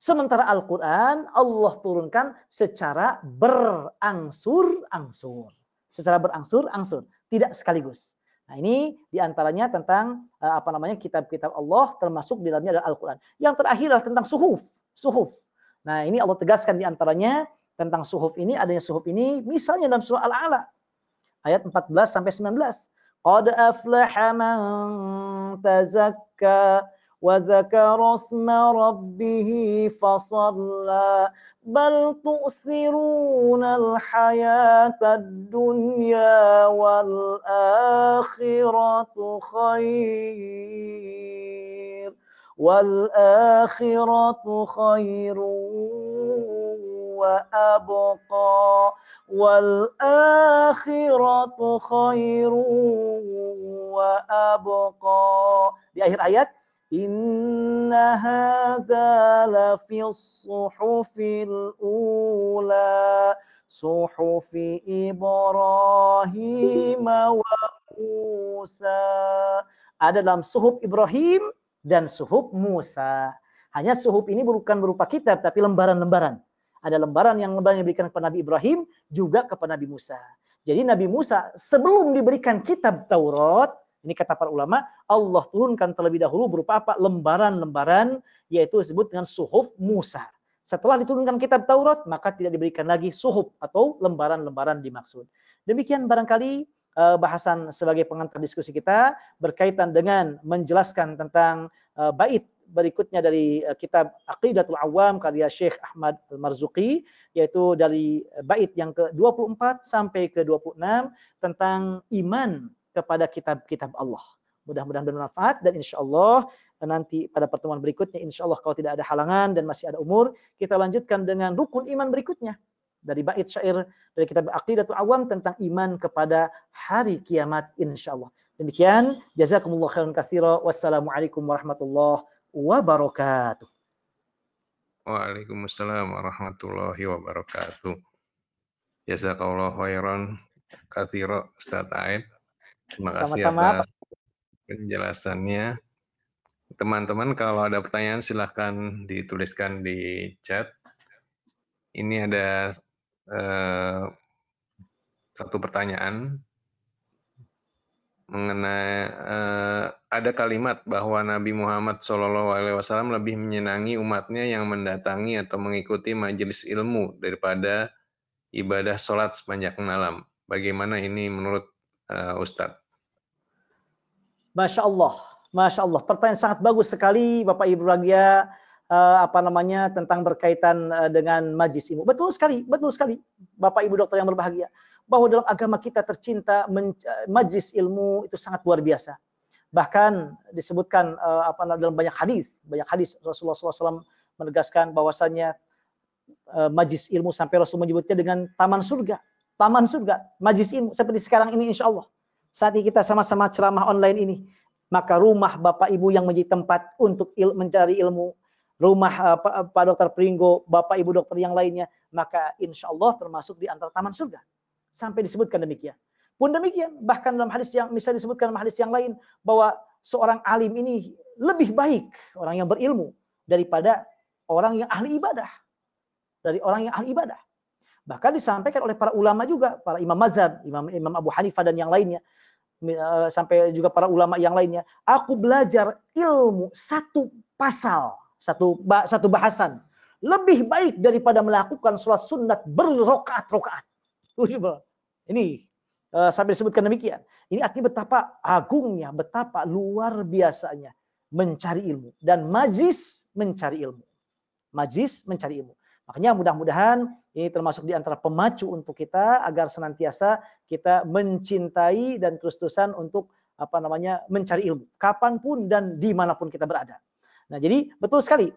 Sementara Al-Quran Allah turunkan secara berangsur-angsur. Secara berangsur-angsur, tidak sekaligus. Nah, ini diantaranya tentang kitab-kitab Allah, termasuk di dalamnya adalah Al-Quran. Yang terakhir adalah tentang suhuf. Nah, ini Allah tegaskan diantaranya tentang suhuf ini, adanya suhuf ini, misalnya dalam surah Al-A'la ayat 14 sampai 19. Qad aflaha man tazakka وذكر اسم ربه فصلى بل تؤثرون الحياة الدنيا والآخرة خير وأبقى Di akhir ayat, inna hadza lafi suhufil ula suhufi Ibrahim wa Musa. Ada dalam suhuf Ibrahim dan suhuf Musa. Hanya suhuf ini bukan berupa kitab, tapi lembaran-lembaran. Ada lembaran yang diberikan kepada Nabi Ibrahim, juga kepada Nabi Musa. Jadi Nabi Musa sebelum diberikan kitab Taurat, ini kata para ulama, Allah turunkan terlebih dahulu berupa apa? Lembaran-lembaran, yaitu disebut dengan suhuf Musa. Setelah diturunkan kitab Taurat, maka tidak diberikan lagi suhuf atau lembaran-lembaran dimaksud. Demikian barangkali bahasan sebagai pengantar diskusi kita berkaitan dengan menjelaskan tentang bait berikutnya dari kitab Aqidatul Awam karya Syekh Ahmad Al-Marzuqi, yaitu dari bait yang ke-24 sampai ke-26 tentang iman kepada kitab-kitab Allah. Mudah-mudahan bermanfaat dan insyaallah nanti pada pertemuan berikutnya insyaallah kalau tidak ada halangan dan masih ada umur, kita lanjutkan dengan rukun iman berikutnya dari bait syair dari kitab Aqidatul Awam tentang iman kepada hari kiamat insyaallah. Demikian, jazakumullah khairan katsira. Wassalamualaikum warahmatullahi wabarakatuh. Waalaikumsalam warahmatullahi wabarakatuh. Jazakallahu khairan katsira Ustaz Aid. Terima kasih atas penjelasannya. Teman-teman kalau ada pertanyaan silahkan dituliskan di chat. Ini ada satu pertanyaan mengenai ada kalimat bahwa Nabi Muhammad SAW lebih menyenangi umatnya yang mendatangi atau mengikuti majelis ilmu daripada ibadah sholat sepanjang malam. Bagaimana ini menurut Ustadz? Masya Allah. Pertanyaan sangat bagus sekali, Bapak Ibu berbahagia. Tentang berkaitan dengan majlis ilmu. Betul sekali, Bapak Ibu dokter yang berbahagia. Bahwa dalam agama kita tercinta majlis ilmu itu sangat luar biasa. Bahkan disebutkan dalam banyak hadis Rasulullah SAW menegaskan bahwasannya majlis ilmu sampai Rasul menyebutnya dengan taman surga, majlis ilmu seperti sekarang ini insyaallah. Saat ini kita sama-sama ceramah online ini, maka rumah Bapak Ibu yang menjadi tempat untuk mencari ilmu, rumah Pak Dokter Pringgo, Bapak Ibu dokter yang lainnya, maka insyaallah termasuk di antara taman surga. Sampai disebutkan demikian. Pun demikian, bahkan dalam hadis yang bisa disebutkan dalam hadis yang lain bahwa seorang alim ini lebih baik orang yang berilmu daripada orang yang ahli ibadah. Bahkan disampaikan oleh para ulama juga, para imam mazhab, Imam Abu Hanifah dan yang lainnya, sampai juga para ulama yang lainnya. Aku belajar ilmu satu pasal, satu bahasan lebih baik daripada melakukan sholat sunat berrokaat-rokaat. Ini sampai disebutkan demikian. Ini artinya betapa agungnya, betapa luar biasanya mencari ilmu dan majlis mencari ilmu. Makanya mudah-mudahan ini termasuk di antara pemacu untuk kita agar senantiasa kita mencintai dan terus-terusan untuk mencari ilmu kapanpun dan dimanapun kita berada. Nah, jadi betul sekali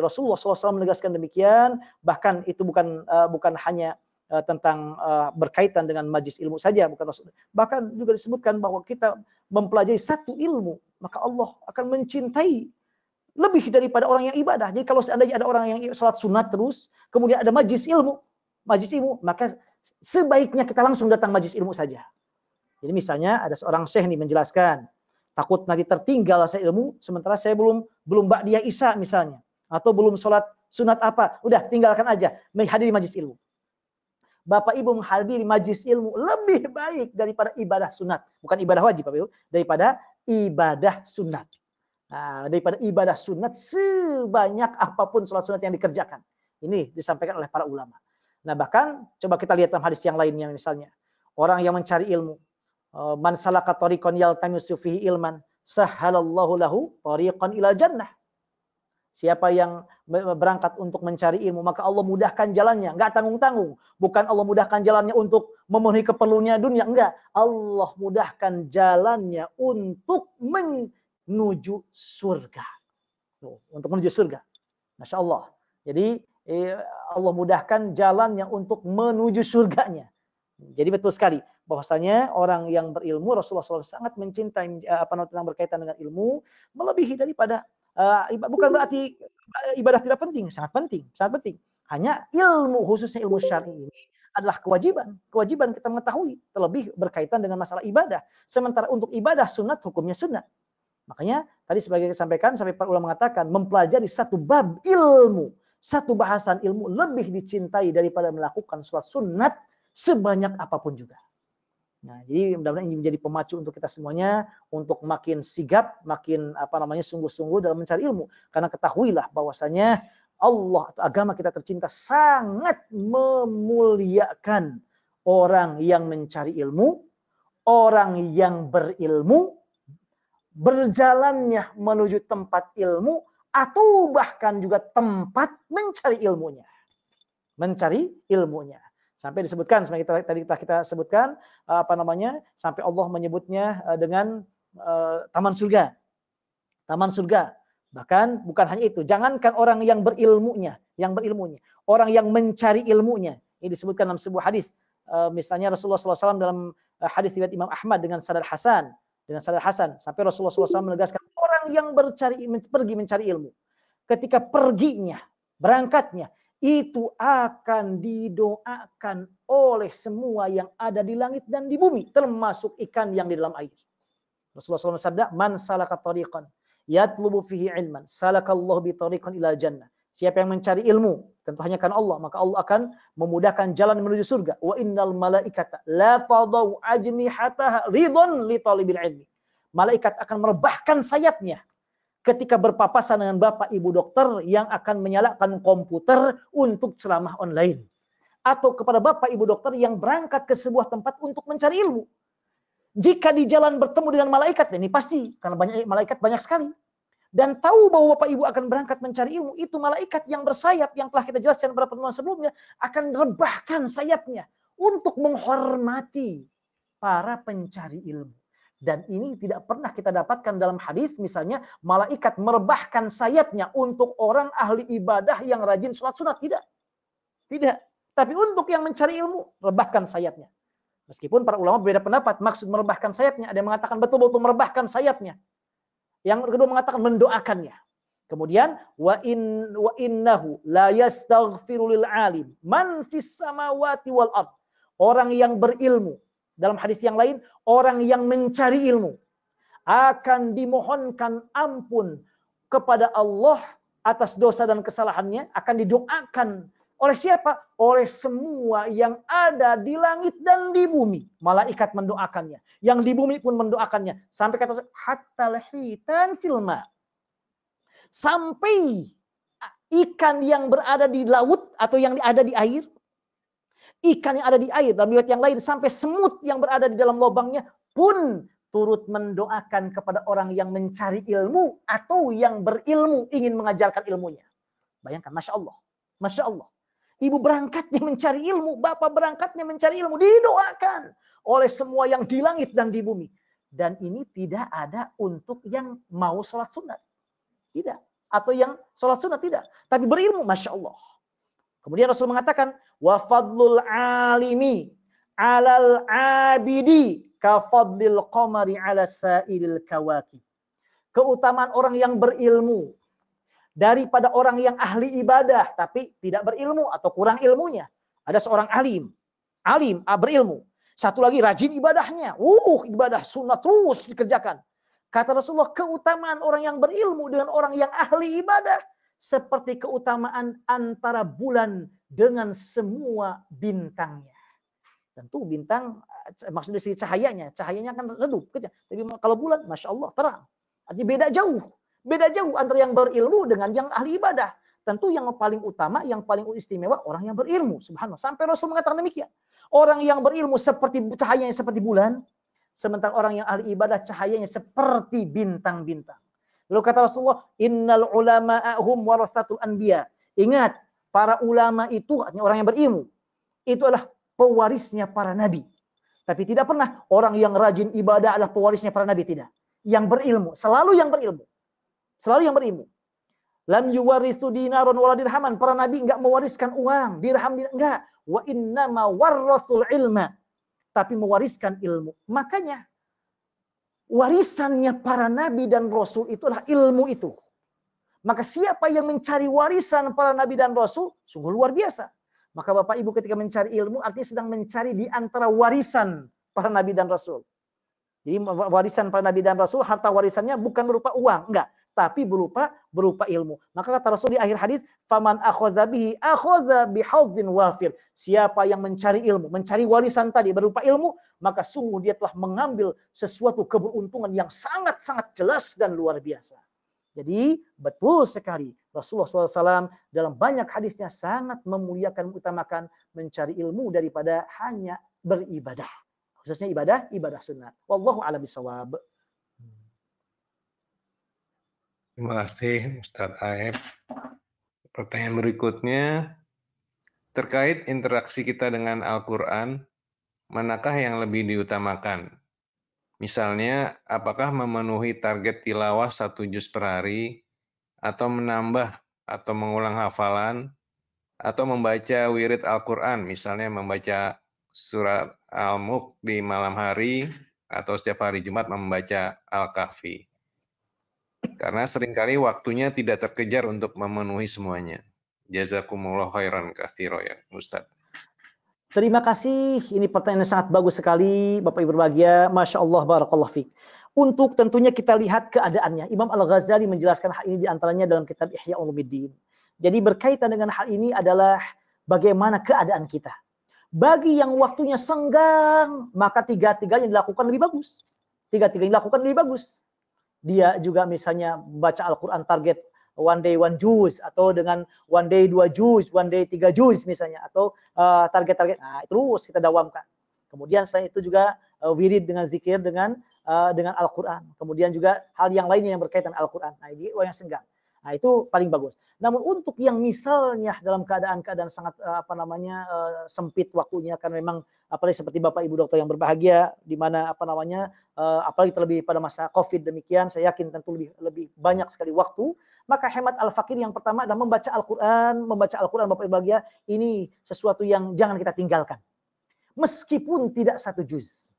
Rasulullah SAW menegaskan demikian. Bahkan itu bukan hanya tentang berkaitan dengan majlis ilmu saja, bahkan juga disebutkan bahwa kita mempelajari satu ilmu, maka Allah akan mencintai lebih daripada orang yang ibadah. Jadi kalau seandainya ada orang yang sholat sunat terus, kemudian ada majlis ilmu, maka sebaiknya kita langsung datang majlis ilmu saja. Jadi misalnya ada seorang syekh nih menjelaskan, takut nanti tertinggal saya ilmu, sementara saya belum ba'diyah isya misalnya, atau belum sholat sunat apa, udah tinggalkan aja, menghadiri majlis ilmu. Bapak Ibu menghadiri majlis ilmu lebih baik daripada ibadah sunat, bukan ibadah wajib Bapak Ibu, daripada ibadah sunat. Nah, daripada ibadah sunat sebanyak apapun sholat sunat yang dikerjakan. Ini disampaikan oleh para ulama. Nah, bahkan coba kita lihat dalam hadis yang lainnya, misalnya orang yang mencari ilmu, man salaka tariqan yaltamisu fihi ilman, sahhalallahu lahu tariqan ila jannah. Siapa yang berangkat untuk mencari ilmu, maka Allah mudahkan jalannya, enggak tanggung-tanggung. Bukan Allah mudahkan jalannya untuk memenuhi keperluannya dunia, enggak. Allah mudahkan jalannya untuk menuju surga. Untuk menuju surga. Masya Allah. Jadi Allah mudahkan jalannya untuk menuju surganya. Jadi betul sekali bahwasanya orang yang berilmu, Rasulullah SAW sangat mencintai tentang berkaitan dengan ilmu melebihi daripada bukan berarti ibadah tidak penting, sangat penting, sangat penting. Hanya ilmu, khususnya ilmu syar'i ini adalah kewajiban kita mengetahui, terlebih berkaitan dengan masalah ibadah. Sementara untuk ibadah sunat, hukumnya sunat. Makanya tadi sebagai disampaikan, sampai para ulama mengatakan mempelajari satu bab ilmu, satu bahasan ilmu lebih dicintai daripada melakukan sholat sunat sebanyak apapun juga. Nah, jadi mudah-mudahan ini menjadi pemacu untuk kita semuanya untuk makin sigap, makin sungguh-sungguh dalam mencari ilmu. Karena ketahuilah bahwasanya Allah atau agama kita tercinta sangat memuliakan orang yang mencari ilmu, orang yang berilmu, berjalannya menuju tempat ilmu, atau bahkan juga tempat mencari ilmunya. Mencari ilmunya. Sampai disebutkan, tadi kita sebutkan, sampai Allah menyebutnya dengan taman surga. Taman surga. Bahkan bukan hanya itu, jangankan orang yang berilmunya, orang yang mencari ilmunya. Ini disebutkan dalam sebuah hadis. Misalnya Rasulullah SAW dalam hadis riwayat Imam Ahmad dengan sanad hasan, sampai Rasulullah SAW menegaskan orang yang pergi mencari ilmu, ketika perginya, berangkatnya, itu akan didoakan oleh semua yang ada di langit dan di bumi, termasuk ikan yang di dalam air. Rasulullah SAW bersabda, "Man salaka tariqan yatlubu fihi ilman, salakallahu bi tariqan ila jannah." Siapa yang mencari ilmu, tentu hanya karena Allah, maka Allah akan memudahkan jalan menuju surga. Wa innal malaikata la tadau ajnihataha ridwan li talibil ilmi. Malaikat akan merebahkan sayapnya ketika berpapasan dengan bapak ibu dokter yang akan menyalakan komputer untuk ceramah online. Atau kepada bapak ibu dokter yang berangkat ke sebuah tempat untuk mencari ilmu. Jika di jalan bertemu dengan malaikat, ini pasti, karena malaikat banyak sekali. Dan tahu bahwa bapak ibu akan berangkat mencari ilmu, itu malaikat yang bersayap, yang telah kita jelaskan pada pertemuan sebelumnya, akan rebahkan sayapnya untuk menghormati para pencari ilmu. Dan ini tidak pernah kita dapatkan dalam hadis, misalnya malaikat merebahkan sayapnya untuk orang ahli ibadah yang rajin sholat sunat. Tidak. Tapi untuk yang mencari ilmu, rebahkan sayapnya. Meskipun para ulama berbeda pendapat, maksud merebahkan sayapnya. Ada yang mengatakan betul-betul merebahkan sayapnya. Yang kedua mengatakan mendoakannya. Kemudian, wa innahu la yastaghfiru lil alim man fis samawati wal ard. Orang yang berilmu, dalam hadis yang lain, orang yang mencari ilmu akan dimohonkan ampun kepada Allah atas dosa dan kesalahannya, akan didoakan oleh siapa? Oleh semua yang ada di langit dan di bumi. Malaikat mendoakannya. Yang di bumi pun mendoakannya. Sampai kata hatta hitan filma. Sampai ikan yang berada di laut atau yang ada di air, ikan yang ada di air, dalam riwayat yang lain, sampai semut yang berada di dalam lubangnya pun turut mendoakan kepada orang yang mencari ilmu atau yang berilmu ingin mengajarkan ilmunya. Bayangkan, Masya Allah. Masya Allah. Ibu berangkatnya mencari ilmu, bapak berangkatnya mencari ilmu, didoakan oleh semua yang di langit dan di bumi. Dan ini tidak ada untuk yang mau sholat sunat. Tidak. Atau yang sholat sunat, tidak. Tapi berilmu, Masya Allah. Kemudian Rasul mengatakan, wa fadlul alimi alal abidi ka fadlil qamari ala sa'ilil kawakib. Keutamaan orang yang berilmu daripada orang yang ahli ibadah tapi tidak berilmu atau kurang ilmunya. Ada seorang alim berilmu. Satu lagi rajin ibadahnya. Ibadah sunat terus dikerjakan. Kata Rasulullah, keutamaan orang yang berilmu dengan orang yang ahli ibadah seperti keutamaan antara bulan dengan semua bintangnya. Tentu bintang maksudnya dari cahayanya kan redup. Tapi kalau bulan, Masya Allah, terang. Artinya beda jauh antara yang berilmu dengan yang ahli ibadah. Tentu yang paling utama, yang paling istimewa orang yang berilmu. Subhanallah. Sampai Rasul mengatakan demikian. Orang yang berilmu seperti cahayanya seperti bulan, Sementara orang yang ahli ibadah cahayanya seperti bintang-bintang. Lalu kata Rasulullah, innal ulama'ahum warasatul anbiya. Ingat, para ulama itu, artinya orang yang berilmu, itu adalah pewarisnya para nabi. Tapi tidak pernah orang yang rajin ibadah adalah pewarisnya para nabi, tidak. Yang berilmu, selalu yang berilmu. Selalu yang berilmu. Lam yuwarithu dinaron wala dirhaman. Para nabi enggak mewariskan uang, dirham enggak. Wa innama warrathul ilma. Tapi mewariskan ilmu. Makanya warisannya para nabi dan rasul itulah ilmu itu. Maka siapa yang mencari warisan para nabi dan rasul, sungguh luar biasa. Maka Bapak Ibu ketika mencari ilmu artinya sedang mencari di antara warisan para nabi dan rasul. Jadi warisan para nabi dan rasul, harta warisannya bukan berupa uang, enggak, tapi berupa ilmu. Maka kata Rasul di akhir hadis, faman akhadha bihi akhadha bihadhin wafir. Siapa yang mencari ilmu, mencari warisan tadi berupa ilmu, maka sungguh dia telah mengambil sesuatu keberuntungan yang sangat-sangat jelas dan luar biasa. Jadi betul sekali Rasulullah SAW dalam banyak hadisnya sangat memuliakan, mengutamakan mencari ilmu daripada hanya beribadah. Khususnya ibadah sunat. Wallahu a'lam bishawab. Terima kasih Ustaz Aep. Pertanyaan berikutnya, terkait interaksi kita dengan Al-Quran, manakah yang lebih diutamakan? Misalnya, apakah memenuhi target tilawah 1 juz per hari, atau menambah atau mengulang hafalan, atau membaca wirid Al-Quran, misalnya membaca surat Al-Mulk di malam hari, atau setiap hari Jumat membaca Al-Kahfi. Karena seringkali waktunya tidak terkejar untuk memenuhi semuanya. Jazakumullah khairan katsira ya Ustaz. Terima kasih, ini pertanyaan yang sangat bagus sekali Bapak Ibu berbahagia. Masya Allah, barakallahu fiik. Untuk tentunya kita lihat keadaannya. Imam Al-Ghazali menjelaskan hal ini diantaranya dalam kitab Ihya Ulumuddin. Jadi berkaitan dengan hal ini adalah bagaimana keadaan kita. Bagi yang waktunya senggang, maka tiga-tiganya dilakukan lebih bagus. Tiga-tiganya dilakukan lebih bagus. Dia juga misalnya baca Al-Quran target one day 1 juz, atau dengan one day 2 juz, one day 3 juz misalnya, atau target-target. Nah, terus kita dawamkan. Kemudian selain itu juga wirid dengan zikir dengan Al-Quran. Kemudian juga hal yang lainnya yang berkaitan Al-Quran. Nah, ini yang senggang. Nah, itu paling bagus. Namun untuk yang misalnya dalam keadaan sangat sempit waktunya, karena memang apalagi seperti Bapak Ibu dokter yang berbahagia, di mana apalagi terlebih pada masa Covid demikian, saya yakin tentu lebih banyak sekali waktu. Maka hemat Al-Fakir yang pertama adalah membaca Al-Quran. Membaca Al-Quran Bapak Ibu berbahagia, ini sesuatu yang jangan kita tinggalkan. Meskipun tidak 1 juz.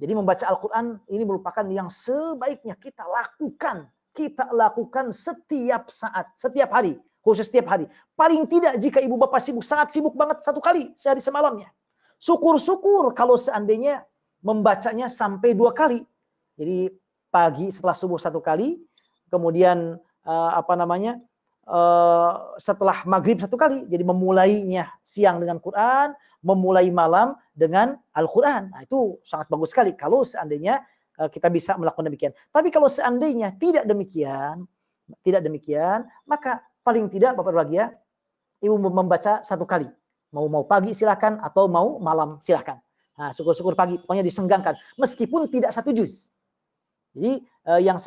Jadi membaca Al-Quran ini merupakan yang sebaiknya kita lakukan. Kita lakukan setiap saat, setiap hari, khusus setiap hari. Paling tidak jika ibu bapak sibuk, sangat sibuk banget 1 kali sehari semalamnya. Syukur-syukur kalau seandainya membacanya sampai 2 kali. Jadi pagi setelah subuh 1 kali, kemudian setelah maghrib 1 kali. Jadi memulainya siang dengan Quran, memulai malam dengan Al-Quran. Nah, itu sangat bagus sekali kalau seandainya kita bisa melakukan demikian. Tapi kalau seandainya tidak demikian, maka paling tidak Bapak berbahagia, ibu membaca 1 kali. Mau pagi silakan, atau mau malam silakan. Nah, syukur-syukur pagi, pokoknya disenggangkan. Meskipun tidak 1 juz. Jadi yang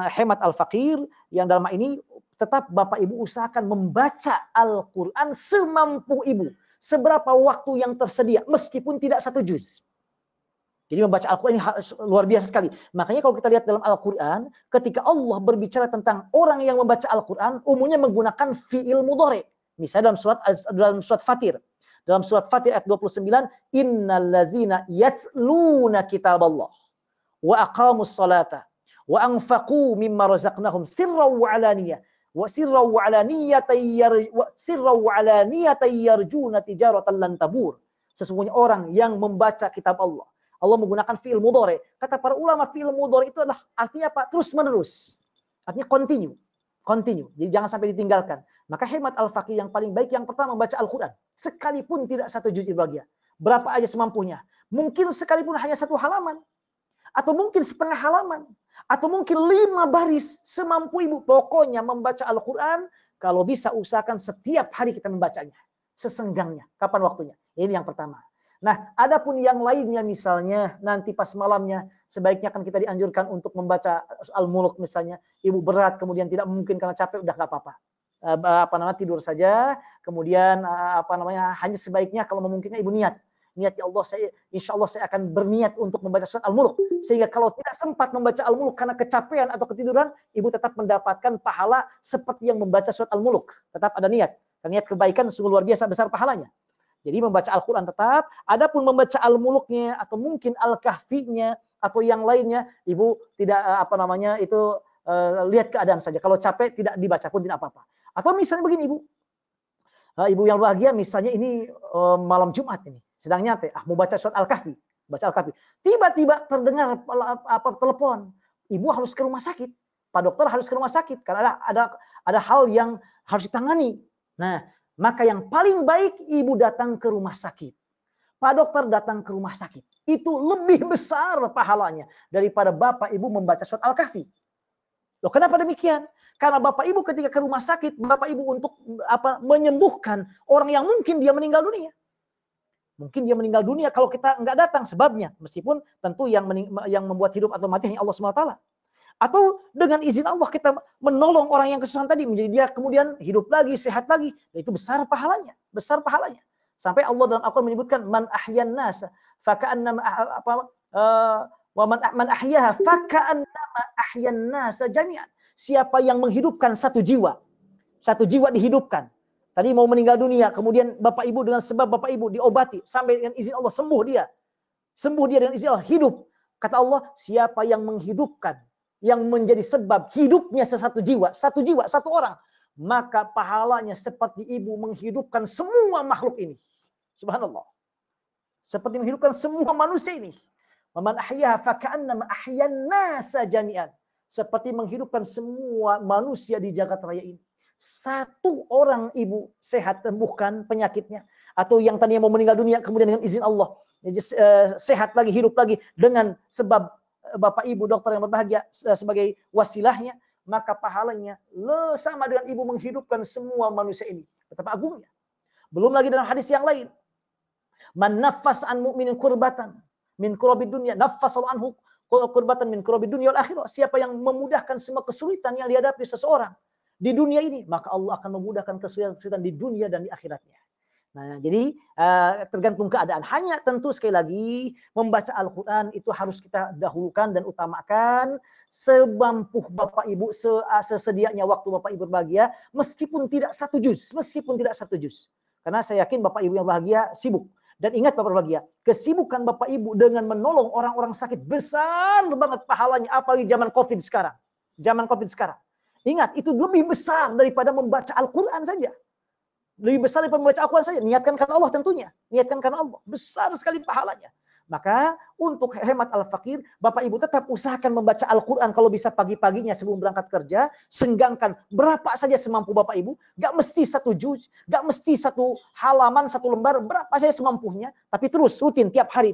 hemat Al-Fakir, yang dalam ini tetap Bapak Ibu usahakan membaca Al-Quran semampu Ibu. Seberapa waktu yang tersedia, meskipun tidak 1 juz. Jadi membaca Al-Quran ini luar biasa sekali. Makanya kalau kita lihat dalam Al-Quran, ketika Allah berbicara tentang orang yang membaca Al-Quran, umumnya menggunakan fi'il mudhari. Misalnya dalam surat Fatir. Dalam surat Fatir ayat 29, innalladzina yatluna kitaballah wa aqamus salata wa anfaqu mimma razaqnahum sirran wa alaniyah wa sirran wa alaniyatan yarjuna tijaratan lan tabur. Sesungguhnya orang yang membaca kitab Allah. Allah menggunakan fi'il mudhari. Kata para ulama, fi'il mudhari itu adalah artinya apa? Terus menerus. Artinya continue. Jadi jangan sampai ditinggalkan. Maka hemat Al-Fakir yang paling baik yang pertama membaca Al-Quran. Sekalipun tidak 1 juz berbahagia. Berapa aja semampunya. Mungkin sekalipun hanya 1 halaman. Atau mungkin setengah halaman. Atau mungkin 5 baris semampu ibu. Pokoknya membaca Al-Quran, kalau bisa usahakan setiap hari kita membacanya. Sesenggangnya. Kapan waktunya? Ini yang pertama. Nah, adapun yang lainnya misalnya nanti pas malamnya sebaiknya kan kita dianjurkan untuk membaca Al-Mulk misalnya. Ibu berat kemudian tidak mungkin karena capek, udah nggak apa-apa. Tidur saja, kemudian hanya sebaiknya kalau memungkinkan ibu niat ya Allah, insya Allah saya akan berniat untuk membaca surat Al-Mulk, sehingga kalau tidak sempat membaca Al-Mulk karena kecapean atau ketiduran, ibu tetap mendapatkan pahala seperti yang membaca surat Al-Mulk. Tetap ada niat, niat kebaikan sungguh luar biasa besar pahalanya. Jadi membaca Al-Quran tetap, adapun membaca Al-Muluknya atau mungkin Al-Kahfinya atau yang lainnya, ibu tidak lihat keadaan saja. Kalau capek tidak dibaca pun tidak apa-apa. Atau misalnya begini ibu, ibu yang bahagia misalnya ini malam Jumat ini, sedang nyantai, mau baca surat Al-Kahfi, baca Al-Kahfi. Tiba-tiba terdengar telepon, ibu harus ke rumah sakit, Pak Dokter harus ke rumah sakit karena ada hal yang harus ditangani. Nah, maka yang paling baik ibu datang ke rumah sakit. Pak Dokter datang ke rumah sakit. Itu lebih besar pahalanya daripada Bapak Ibu membaca surat Al-Kahfi. Loh, kenapa demikian? Karena Bapak Ibu ketika ke rumah sakit, Bapak Ibu untuk menyembuhkan orang yang mungkin dia meninggal dunia. Mungkin dia meninggal dunia kalau kita nggak datang sebabnya. Meskipun tentu yang membuat hidup atau mati hanya Allah SWT. Atau dengan izin Allah kita menolong orang yang kesusahan tadi menjadi dia kemudian hidup lagi, sehat lagi. Dan itu besar pahalanya, besar pahalanya. Sampai Allah dalam Al-Quran menyebutkan man ahyan nas faka'annama man ahyaha faka'annama ahyan nas jami'an. Siapa yang menghidupkan satu jiwa dihidupkan. Tadi mau meninggal dunia, kemudian Bapak Ibu dengan sebab Bapak Ibu diobati sampai dengan izin Allah sembuh dia dengan izin Allah hidup. Kata Allah, siapa yang menghidupkan, yang menjadi sebab hidupnya satu jiwa, satu orang, maka pahalanya seperti ibu menghidupkan semua makhluk ini. Subhanallah. Seperti menghidupkan semua manusia ini. Waman ahyaha faka'annama ahyan nasa jami'an. Seperti menghidupkan semua manusia di jagat raya ini. Satu orang ibu sehat, sembuhkan penyakitnya. Atau yang tadinya mau meninggal dunia, kemudian dengan izin Allah sehat lagi, hidup lagi dengan sebab Bapak Ibu dokter yang berbahagia sebagai wasilahnya, maka pahalanya sama dengan ibu menghidupkan semua manusia ini. Betapa agungnya. Belum lagi dalam hadis yang lain. Man naffas an mu'minin kurbatan min kurabid dunya, naffasal anhu kurbatan min kurabid dunya wal akhirah. Siapa yang memudahkan semua kesulitan yang dihadapi seseorang di dunia ini, maka Allah akan memudahkan kesulitan di dunia dan di akhiratnya. Nah, jadi tergantung keadaan. Hanya tentu sekali lagi membaca Al-Quran itu harus kita dahulukan dan utamakan semampu Bapak Ibu, sesedianya waktu Bapak Ibu berbahagia, meskipun tidak satu juz. Karena saya yakin Bapak Ibu yang bahagia sibuk. Dan ingat Bapak berbahagia, kesibukan Bapak Ibu dengan menolong orang-orang sakit besar banget pahalanya, apalagi zaman COVID sekarang. Ingat, itu lebih besar daripada membaca Al-Quran saja. Lebih besar daripada membaca Al-Quran saja. Niatkan karena Allah tentunya. Niatkan karena Allah. Besar sekali pahalanya. Maka untuk hemat al-fakir, Bapak Ibu tetap usahakan membaca Al-Quran kalau bisa pagi-paginya sebelum berangkat kerja. Senggangkan berapa saja semampu Bapak Ibu. Gak mesti satu juz, gak mesti satu halaman, satu lembar. Berapa saja semampunya. Tapi terus rutin tiap hari.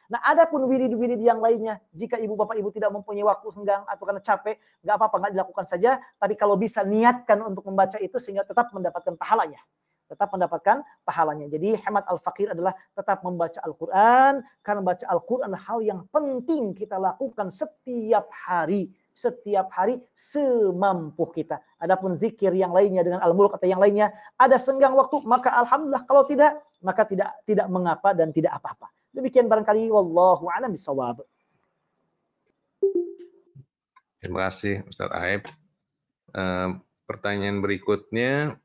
Nah, adapun wirid-wirid yang lainnya, jika ibu bapak ibu tidak mempunyai waktu senggang atau karena capek, nggak apa-apa, nggak dilakukan saja. Tapi kalau bisa niatkan untuk membaca itu sehingga tetap mendapatkan pahalanya. Jadi hemat al-fakir adalah tetap membaca Al-Quran, karena membaca Al-Quran adalah hal yang penting kita lakukan setiap hari semampu kita. Adapun zikir yang lainnya dengan Al-Mulk atau yang lainnya, ada senggang waktu, maka alhamdulillah. Kalau tidak, maka tidak mengapa dan tidak apa-apa. Demikian barangkali, wallahu a'lam bishawab. Terima kasih Ustaz Aib. Pertanyaan berikutnya,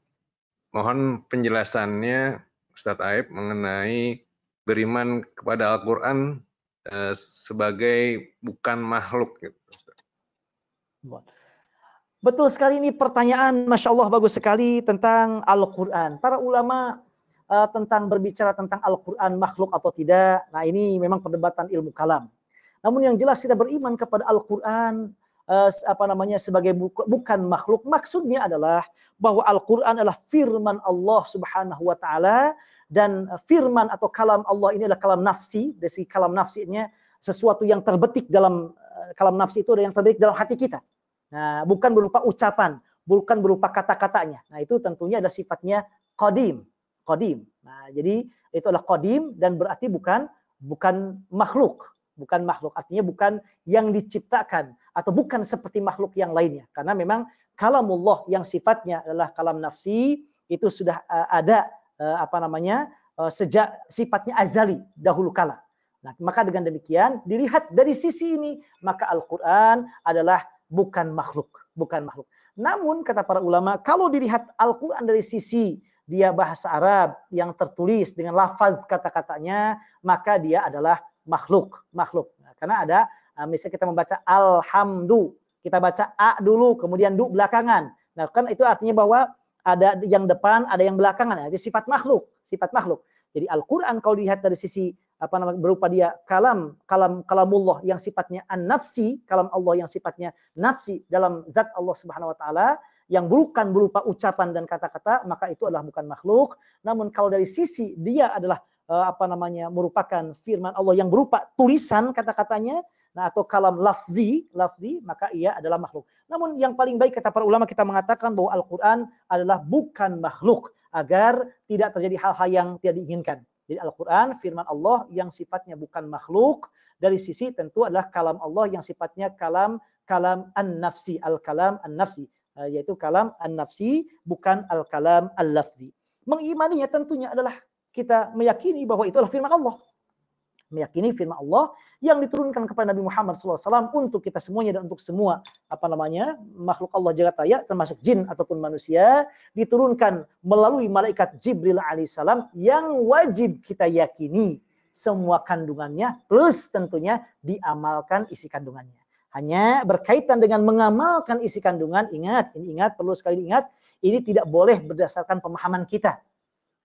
mohon penjelasannya Ustaz Aib mengenai beriman kepada Al-Quran sebagai bukan makhluk. Betul sekali, ini pertanyaan Masya Allah bagus sekali tentang Al-Quran. Para ulama tentang berbicara tentang Al-Quran makhluk atau tidak. Nah, ini memang perdebatan ilmu kalam. Namun yang jelas kita beriman kepada Al-Quran sebagai bukan makhluk. Maksudnya adalah bahwa Al-Quran adalah firman Allah Subhanahu wa taala, dan firman atau kalam Allah ini adalah kalam nafsi. Dari segi kalam nafsinya sesuatu yang terbetik dalam kalam nafsi itu ada yang terbetik dalam hati kita. Nah, bukan berupa ucapan, bukan berupa kata-katanya. Nah, itu tentunya ada sifatnya qadim. Qadim. Nah, jadi itu adalah qadim dan berarti bukan makhluk. Bukan makhluk, artinya bukan yang diciptakan atau bukan seperti makhluk yang lainnya. Karena memang kalamullah yang sifatnya adalah kalam nafsi itu sudah ada sejak sifatnya azali dahulu kala. Nah, maka dengan demikian dilihat dari sisi ini maka Al-Qur'an adalah bukan makhluk. Namun kata para ulama kalau dilihat Al-Qur'an dari sisi dia bahasa Arab yang tertulis dengan lafaz kata-katanya maka dia adalah makhluk. Nah, karena ada misalnya kita membaca alhamdu, kita baca a dulu kemudian du belakangan. Nah, kan itu artinya bahwa ada yang depan, ada yang belakangan. Itu sifat makhluk. Jadi Al-Qur'an kalau dilihat dari sisi berupa dia kalamullah yang sifatnya an-nafsi, kalam Allah yang sifatnya nafsi dalam zat Allah Subhanahu wa taala yang bukan berupa ucapan dan kata-kata, maka itu adalah bukan makhluk. Namun kalau dari sisi dia adalah merupakan firman Allah yang berupa tulisan kata-katanya, nah atau kalam lafzi, maka ia adalah makhluk. Namun yang paling baik kata para ulama kita mengatakan bahwa Al-Qur'an adalah bukan makhluk agar tidak terjadi hal-hal yang tidak diinginkan. Jadi Al-Qur'an firman Allah yang sifatnya bukan makhluk dari sisi tentu adalah kalam Allah yang sifatnya kalam an-nafsi, al-kalam an-nafsi, yaitu kalam an-nafsi bukan al-kalam al-lafzi. Mengimaninya tentunya adalah kita meyakini bahwa itu adalah firman Allah. Meyakini firman Allah yang diturunkan kepada Nabi Muhammad SAW untuk kita semuanya dan untuk semua makhluk Allah jagat raya termasuk jin ataupun manusia diturunkan melalui malaikat Jibril alaihissalam yang wajib kita yakini semua kandungannya plus tentunya diamalkan isi kandungannya. Hanya berkaitan dengan mengamalkan isi kandungan, ingat perlu sekali diingat, ini tidak boleh berdasarkan pemahaman kita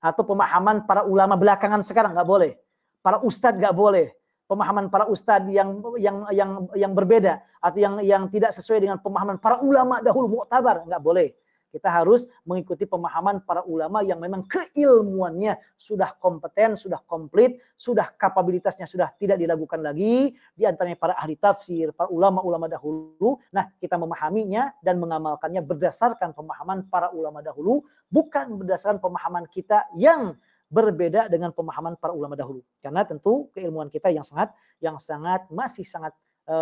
atau pemahaman para ulama belakangan sekarang, nggak boleh. Para ustadz nggak boleh. Pemahaman para ustadz yang berbeda atau yang tidak sesuai dengan pemahaman para ulama dahulu mu'tabar, nggak boleh. Kita harus mengikuti pemahaman para ulama yang memang keilmuannya sudah kompeten, sudah komplit, sudah kapabilitasnya sudah tidak diragukan lagi. Di antaranya para ahli tafsir, para ulama-ulama dahulu. Nah, kita memahaminya dan mengamalkannya berdasarkan pemahaman para ulama dahulu, bukan berdasarkan pemahaman kita yang berbeda dengan pemahaman para ulama dahulu. Karena tentu keilmuan kita yang masih sangat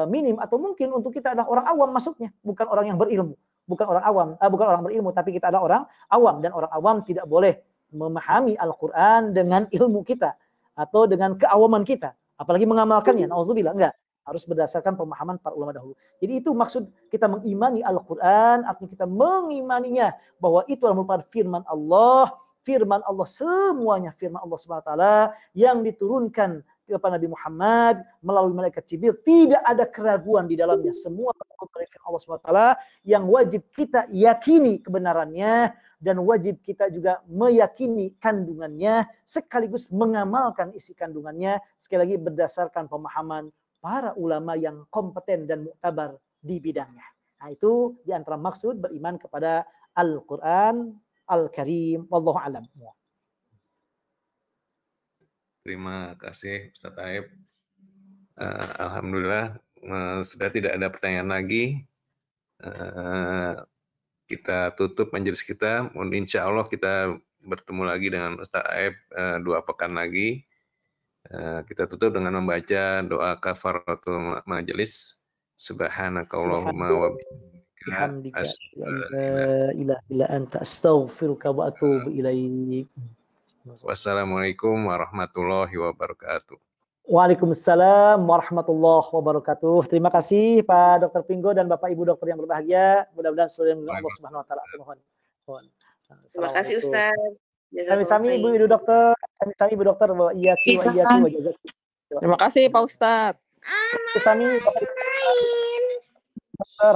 minim atau mungkin untuk kita adalah orang awam masuknya, bukan orang yang berilmu. Bukan orang berilmu, tapi kita adalah orang awam dan orang awam tidak boleh memahami Al-Qur'an dengan ilmu kita atau dengan keawaman kita, apalagi mengamalkannya. Nauzubillah, enggak. Harus berdasarkan pemahaman para ulama dahulu. Jadi itu maksud kita mengimani Al-Qur'an, artinya kita mengimaninya bahwa itu adalah merupakan firman Allah semuanya firman Allah Subhanahu wa taala yang diturunkan kepada Nabi Muhammad melalui malaikat Jibril, tidak ada keraguan di dalamnya. Semua dari firman Allah SWT yang wajib kita yakini kebenarannya dan wajib kita juga meyakini kandungannya sekaligus mengamalkan isi kandungannya sekali lagi berdasarkan pemahaman para ulama yang kompeten dan muktabar di bidangnya. Nah, itu di antara maksud beriman kepada Al-Qur'an Al-Karim. Wallahu a'lam. Terima kasih Ustaz Aib. Alhamdulillah sudah tidak ada pertanyaan lagi. Kita tutup majelis kita. Insya Allah kita bertemu lagi dengan Ustaz Aib 2 pekan lagi. Kita tutup dengan membaca doa kafaratul majelis. Subhanakallahumma wa bihamdika la ilaha illa anta astaghfiruka wa atubu ilaik. Wassalamualaikum warahmatullahi wabarakatuh. Waalaikumsalam warahmatullahi wabarakatuh. Terima kasih Pak Dr. Pinggo dan Bapak Ibu dokter yang berbahagia. Mudah-mudahan seluruh Allah Subhanahu wa taala. Mohon. Terima kasih Ustaz. Sami-sami Ibu dokter, sami-sami Ibu dokter wa iyyaki wa iyyaki wa jazaki. Terima kasih Pak Ustaz. Sami Bapak Ibu dokter.